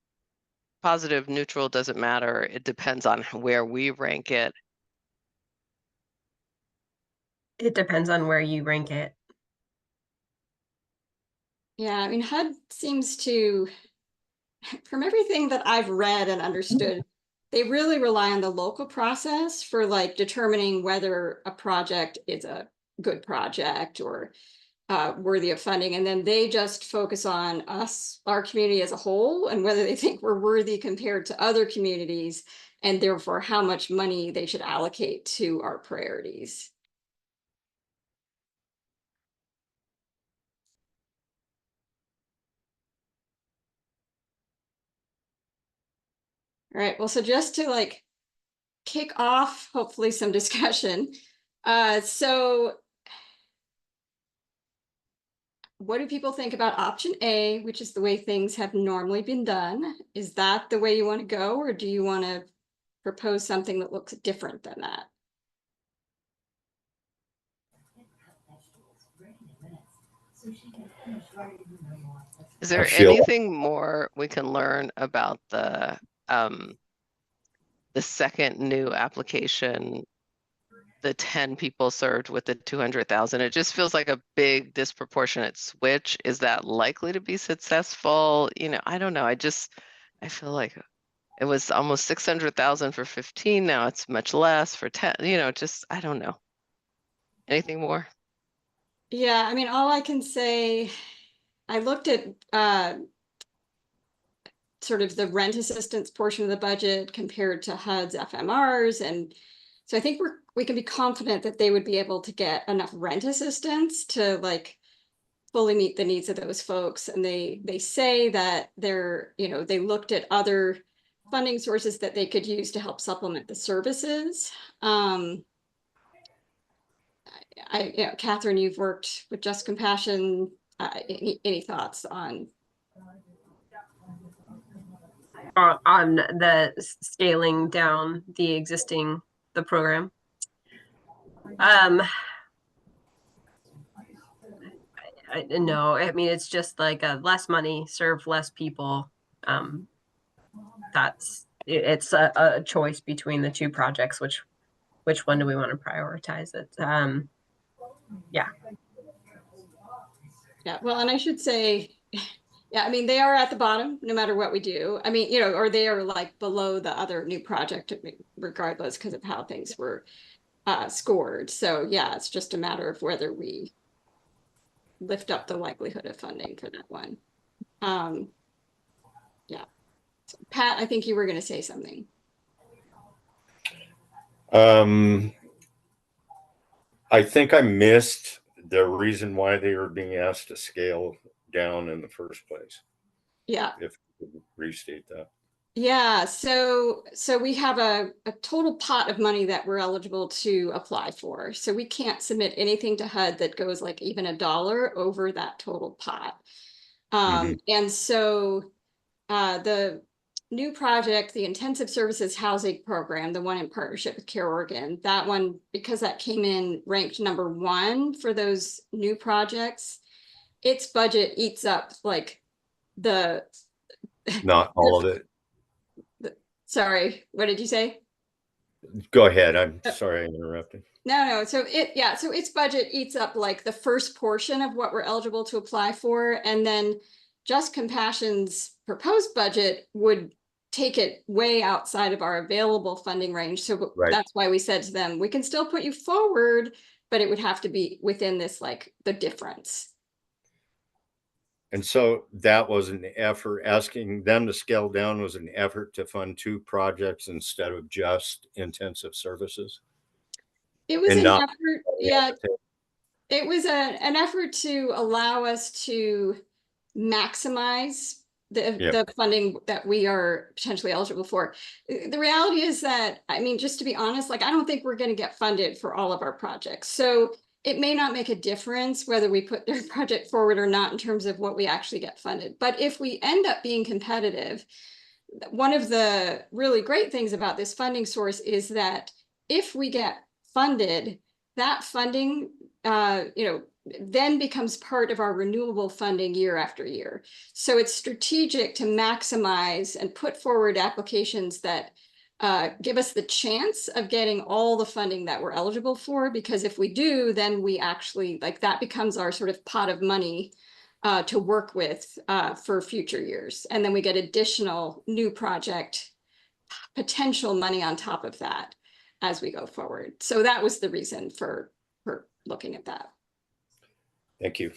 positive, neutral, doesn't matter? It depends on where we rank it. It depends on where you rank it. Yeah, I mean, HUD seems to, from everything that I've read and understood, they really rely on the local process for like determining whether a project is a good project or worthy of funding. And then they just focus on us, our community as a whole, and whether they think we're worthy compared to other communities, and therefore how much money they should allocate to our priorities. All right, well, so just to like kick off, hopefully some discussion. So what do people think about option A, which is the way things have normally been done? Is that the way you want to go, or do you want to propose something that looks different than that? Is there feel- anything more we can learn about the second new application, the 10 people served with the 200,000? It just feels like a big disproportionate switch. Is that likely to be successful? You know, I don't know. I feel like it was almost 600,000 for 15. Now it's much less for 10, you know, just, I don't know. Anything more? Yeah, I mean, all I can say, I looked at sort of the rent assistance portion of the budget compared to HUD's FMRs. And so I think we can be confident that they would be able to get enough rent assistance to like fully meet the needs of those folks. And they say that they're, you know, they looked at other funding sources that they could use to help supplement the services. You know, Catherine, you've worked with Just Compassion. Any thoughts on the scaling down the program? No, I mean, it's just like less money, serve less people. It's a choice between the two projects. Which one do we want to prioritize? It. Yeah. Yeah, well, and I should say, yeah, I mean, they are at the bottom no matter what we do. I mean, you know, or they are like below the other new project regardless because of how things were scored. So yeah, it's just a matter of whether we lift up the likelihood of funding for that one. Yeah. So, Pat, I think you were going to say something. I think I missed the reason why they were being asked to scale down in the first place. Yeah. If you could restate that. Yeah, so we have a total pot of money that we're eligible to apply for. So we can't submit anything to HUD that goes like even $1 over that total pot. And so the new project, the Intensive Services Housing Program, the one in partnership with Care Oregon, that one, because that came in ranked #1 for those new projects, its budget eats up like the Not all of it. Sorry, what did you say? Go ahead. I'm sorry I interrupted. No. So its budget eats up like the first portion of what we're eligible to apply for. And then Just Compassion's proposed budget would take it way outside of our available funding range. So that's why we said to them, we can still put you forward, but it would have to be within this, like the difference. And so that was an effort. Asking them to scale down was an effort to fund 2 projects instead of just intensive services. It was And an not effort, yeah, it was an effort to allow us to maximize the funding that we are potentially eligible for. The reality is that, I mean, just to be honest, like, I don't think we're going to get funded for all of our projects. So it may not make a difference whether we put their project forward or not in terms of what we actually get funded. But if we end up being competitive, one of the really great things about this funding source is that if we get funded, that funding, then becomes part of our renewable funding year after year. So it's strategic to maximize and put forward applications that give us the chance of getting all the funding that we're eligible for, because if we do, then we actually, like, that becomes our sort of pot of money to work with for future years. And then we get additional new project potential money on top of that as we go forward. So that was the reason for looking at that. Thank you.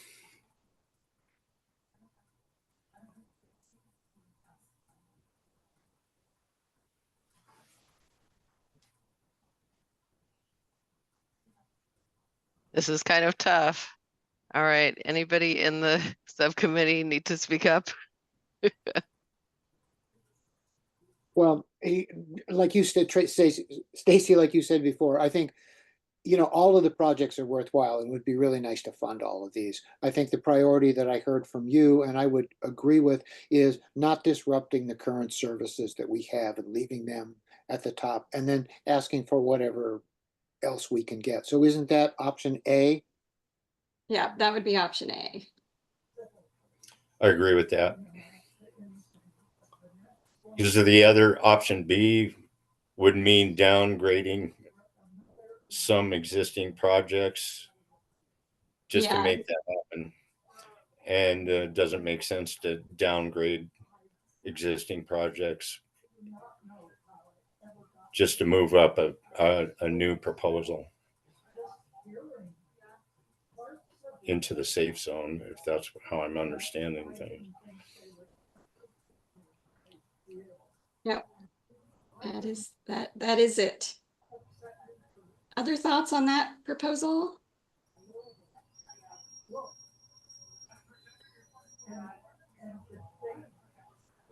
This is kind of tough. All right, anybody in the subcommittee need to speak up? Well, like you said, Stacy, like you said before, I think, all of the projects are worthwhile and would be really nice to fund all of these. I think the priority that I heard from you, and I would agree with, is not disrupting the current services that we have and leaving them at the top, and then asking for whatever else we can get. So isn't that option A? Yeah, that would be option A. I agree with that. Because of the other option B would mean downgrading some existing projects just to make that happen. And it doesn't make sense to downgrade existing projects just to move up a new proposal into the safe zone, if that's how I'm understanding things. Yep, that is it. Other thoughts on that proposal?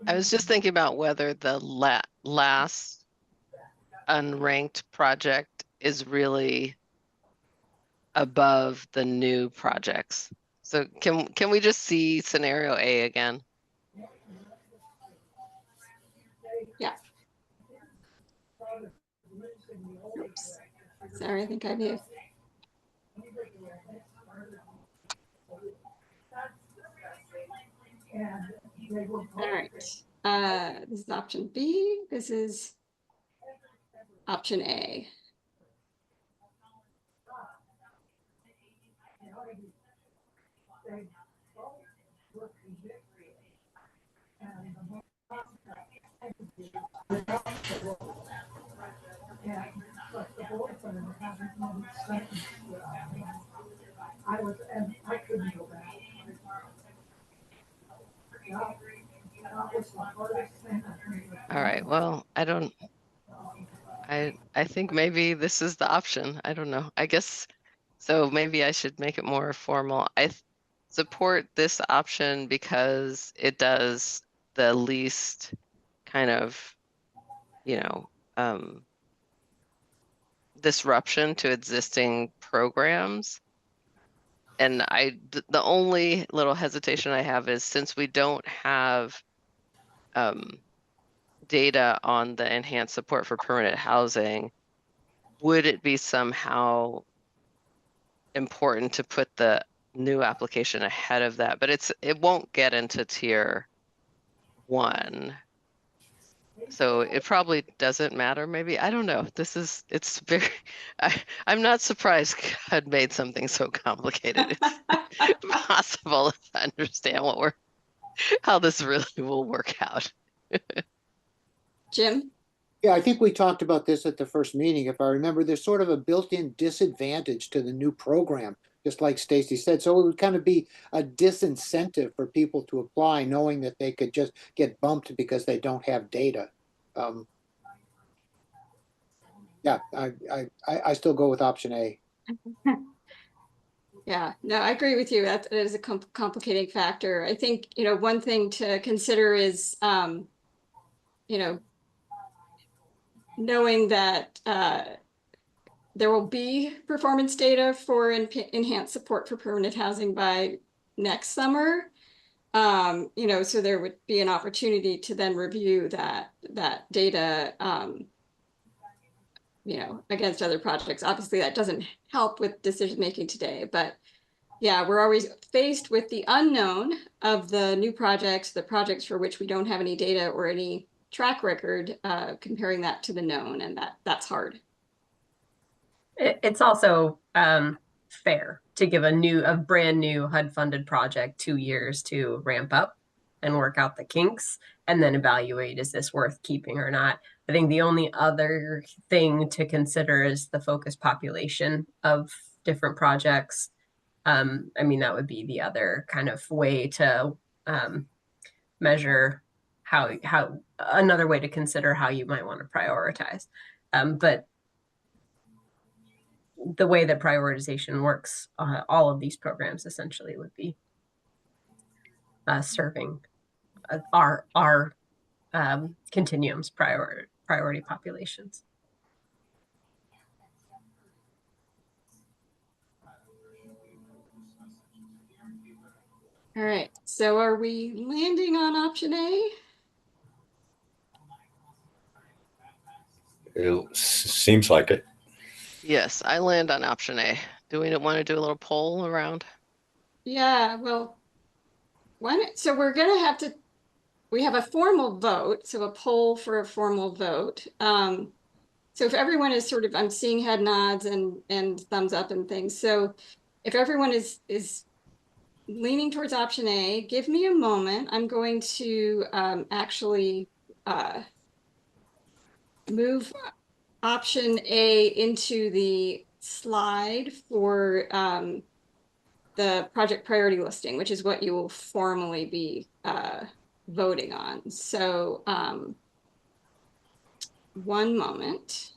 I was just thinking about whether the last unranked project is really above the new projects. So can we just see scenario A again? Yeah. Oops. Sorry, I think I moved. All right. This is option B. This is option A. All right, well, I think maybe this is the option. I don't know. I guess, so maybe I should make it more formal. I support this option because it does the least kind of, disruption to existing programs. And the only little hesitation I have is, since we don't have data on the enhanced support for permanent housing, would it be somehow important to put the new application ahead of that? But it won't get into tier 1. So it probably doesn't matter, maybe. I don't know. It's very, I'm not surprised God made something so complicated. It's impossible to understand how this really will work out. Jim? Yeah, I think we talked about this at the first meeting. If I remember, there's sort of a built-in disadvantage to the new program, just like Stacy said. So it would kind of be a disincentive for people to apply, knowing that they could just get bumped because they don't have data. Yeah, I still go with option A. Yeah, no, I agree with you. That is a complicating factor. I think, one thing to consider is, knowing that there will be performance data for enhanced support for permanent housing by next summer. So there would be an opportunity to then review that data, against other projects. Obviously, that doesn't help with decision making today, but yeah, we're always faced with the unknown of the new projects, the projects for which we don't have any data or any track record, comparing that to the known, and that's hard. It's also fair to give a brand new HUD funded project 2 years to ramp up and work out the kinks and then evaluate, is this worth keeping or not? I think the only other thing to consider is the focus population of different projects. That would be the other kind of way to measure how another way to consider how you might want to prioritize. But the way that prioritization works, all of these programs essentially would be serving our continuum's priority populations. All right, so are we landing on option A? It seems like it. Yes, I land on option A. Do we want to do a little poll around? Yeah, well, so we have a formal vote, so a poll for a formal vote. So if everyone is I'm seeing head nods and thumbs up and things. So if everyone is leaning towards option A, give me a moment. I'm going to actually move option A into the slide for the project priority listing, which is what you will formally be voting on. So one moment.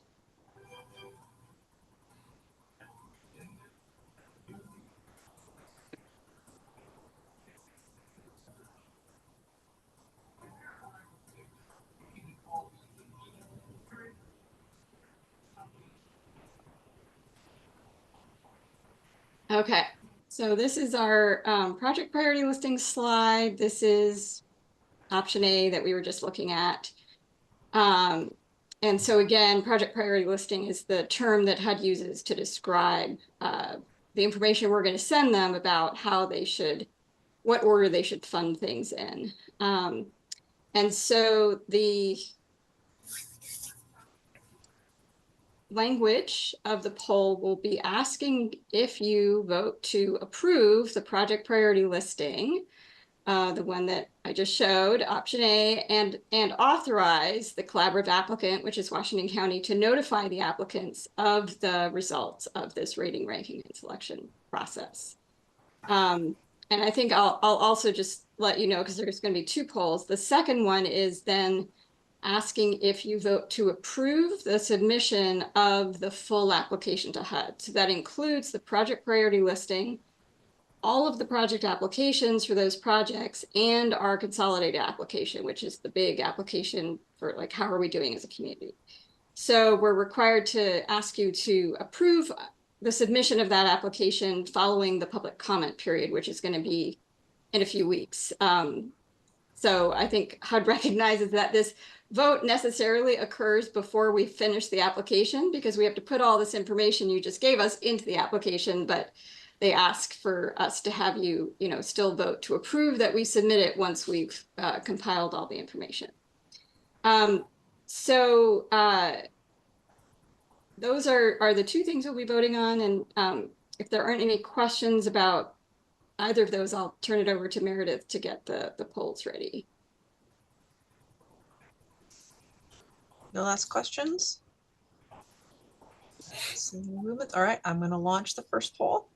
Okay, so this is our project priority listing slide. This is option A that we were just looking at. And so again, project priority listing is the term that HUD uses to describe the information we're going to send them about what order they should fund things in. And so the language of the poll will be asking if you vote to approve the project priority listing, the one that I just showed, option A, and authorize the collaborative applicant, which is Washington County, to notify the applicants of the results of this rating, ranking, and selection process. And I think I'll also just let you know, because there's going to be 2 polls. The second one is then asking if you vote to approve the submission of the full application to HUD. So that includes the project priority listing, all of the project applications for those projects, and our consolidated application, which is the big application for how are we doing as a community. So we're required to ask you to approve the submission of that application following the public comment period, which is going to be in a few weeks. So I think HUD recognizes that this vote necessarily occurs before we finish the application, because we have to put all this information you just gave us into the application, but they ask for us to have you, still vote to approve that we submit it once we've compiled all the information. So those are the 2 things we'll be voting on. And if there aren't any questions about either of those, I'll turn it over to Meredith to get the polls ready. No last questions? Seeing movement. All right, I'm going to launch the first poll.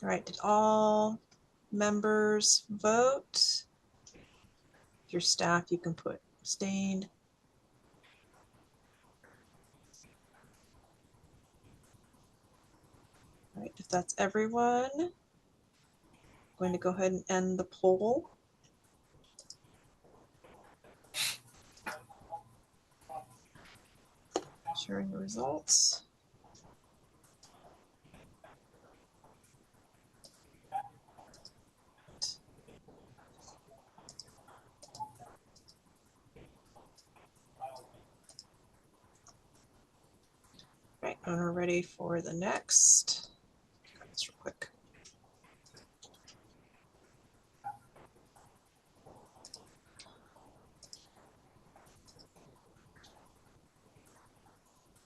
All right, did all members vote? If you're staff, you can put abstained. All right, if that's everyone, I'm going to go ahead and end the poll. Sharing the results. Right, and we're ready for the next. Grab this real quick.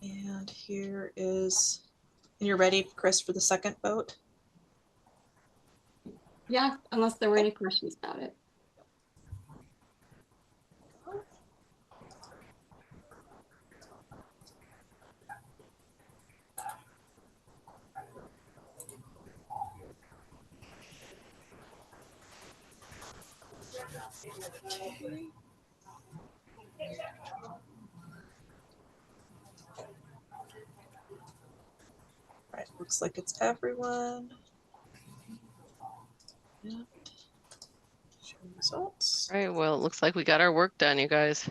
And here is, and you're ready, Chris, for the second vote? Yeah, unless there were any questions about it. Okay. Right, looks like it's everyone. Yep. Show results. All right, well, it looks like we got our work done, you guys.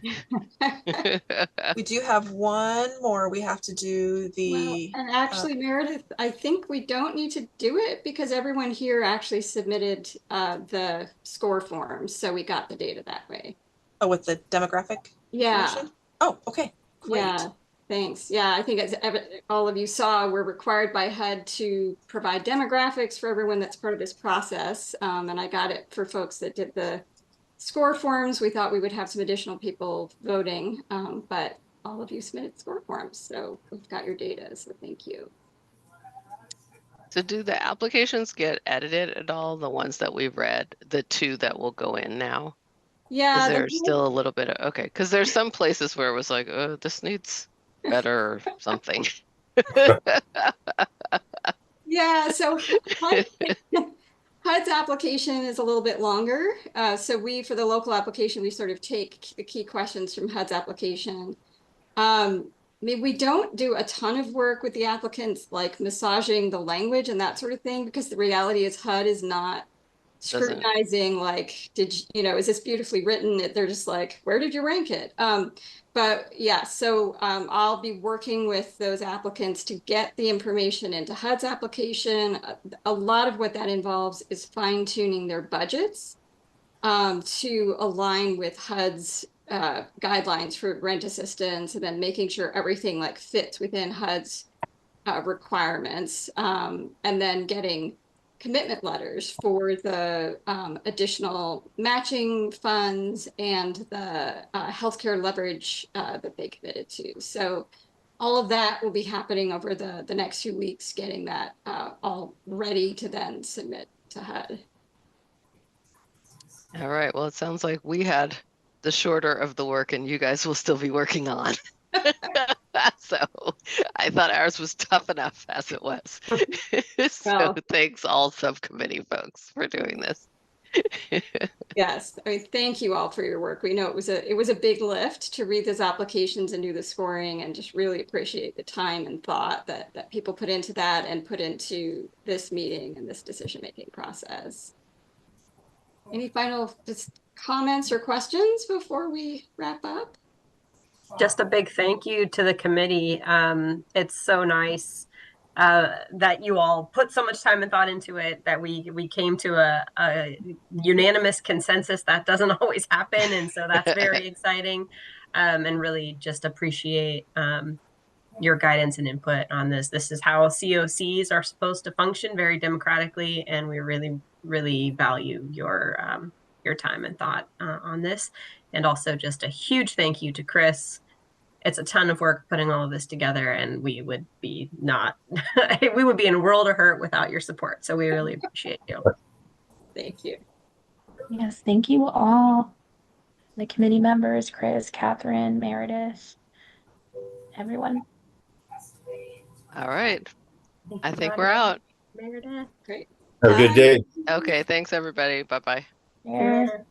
We do have one more. We have to do Well, the. and actually, Meredith, I think we don't need to do it because everyone here actually submitted the score forms, so we got the data that way. Oh, with the demographic Yeah. information? Oh, okay, great. Yeah, thanks. Yeah, I think as all of you saw, we're required by HUD to provide demographics for everyone that's part of this process. And I got it for folks that did the score forms. We thought we would have some additional people voting, but all of you submitted score forms, so we've got your data, so thank you. So do the applications get edited at all? The ones that we've read, the two that will go in now? Yeah, Is there still a little bit of, okay, because there's some places where it was like, oh, this needs better or something. yeah, so HUD's application is a little bit longer. So for the local application, we sort of take the key questions from HUD's application. I mean, we don't do a ton of work with the applicants, like massaging the language and that sort of thing, because the reality is HUD is not scrutinizing, like, is this beautifully written? They're just like, where did you rank it? But yeah, so I'll be working with those applicants to get the information into HUD's application. A lot of what that involves is fine tuning their budgets to align with HUD's guidelines for rent assistance, and then making sure everything like fits within HUD's requirements, and then getting commitment letters for the additional matching funds and the healthcare leverage that they committed to. So all of that will be happening over the next few weeks, getting that all ready to then submit to HUD. All right, well, it sounds like we had the shorter of the work and you guys will still be working on. So I thought ours was tough enough as it was. So Well, thanks all subcommittee folks for doing this. yes, I mean, thank you all for your work. We know it was a big lift to read those applications and do the scoring, and just really appreciate the time and thought that people put into that and put into this meeting and this decision-making process. Any final just comments or questions before we wrap up? Just a big thank you to the committee. It's so nice that you all put so much time and thought into it, that we came to a unanimous consensus. That doesn't always happen, and so that's very exciting. And really just appreciate your guidance and input on this. This is how COCs are supposed to function, very democratically, and we really, really value your time and thought on this. And also just a huge thank you to Chris. It's a ton of work putting all of this together, and we would be in a world of hurt without your support. So we really appreciate you. Thank you. Yes, thank you all. The committee members, Chris, Catherine, Meredith, everyone. All right. I think Nadia, we're out. Meredith. Great. Have a good Bye. day. Okay, thanks, everybody. Bye-bye. There. Sure.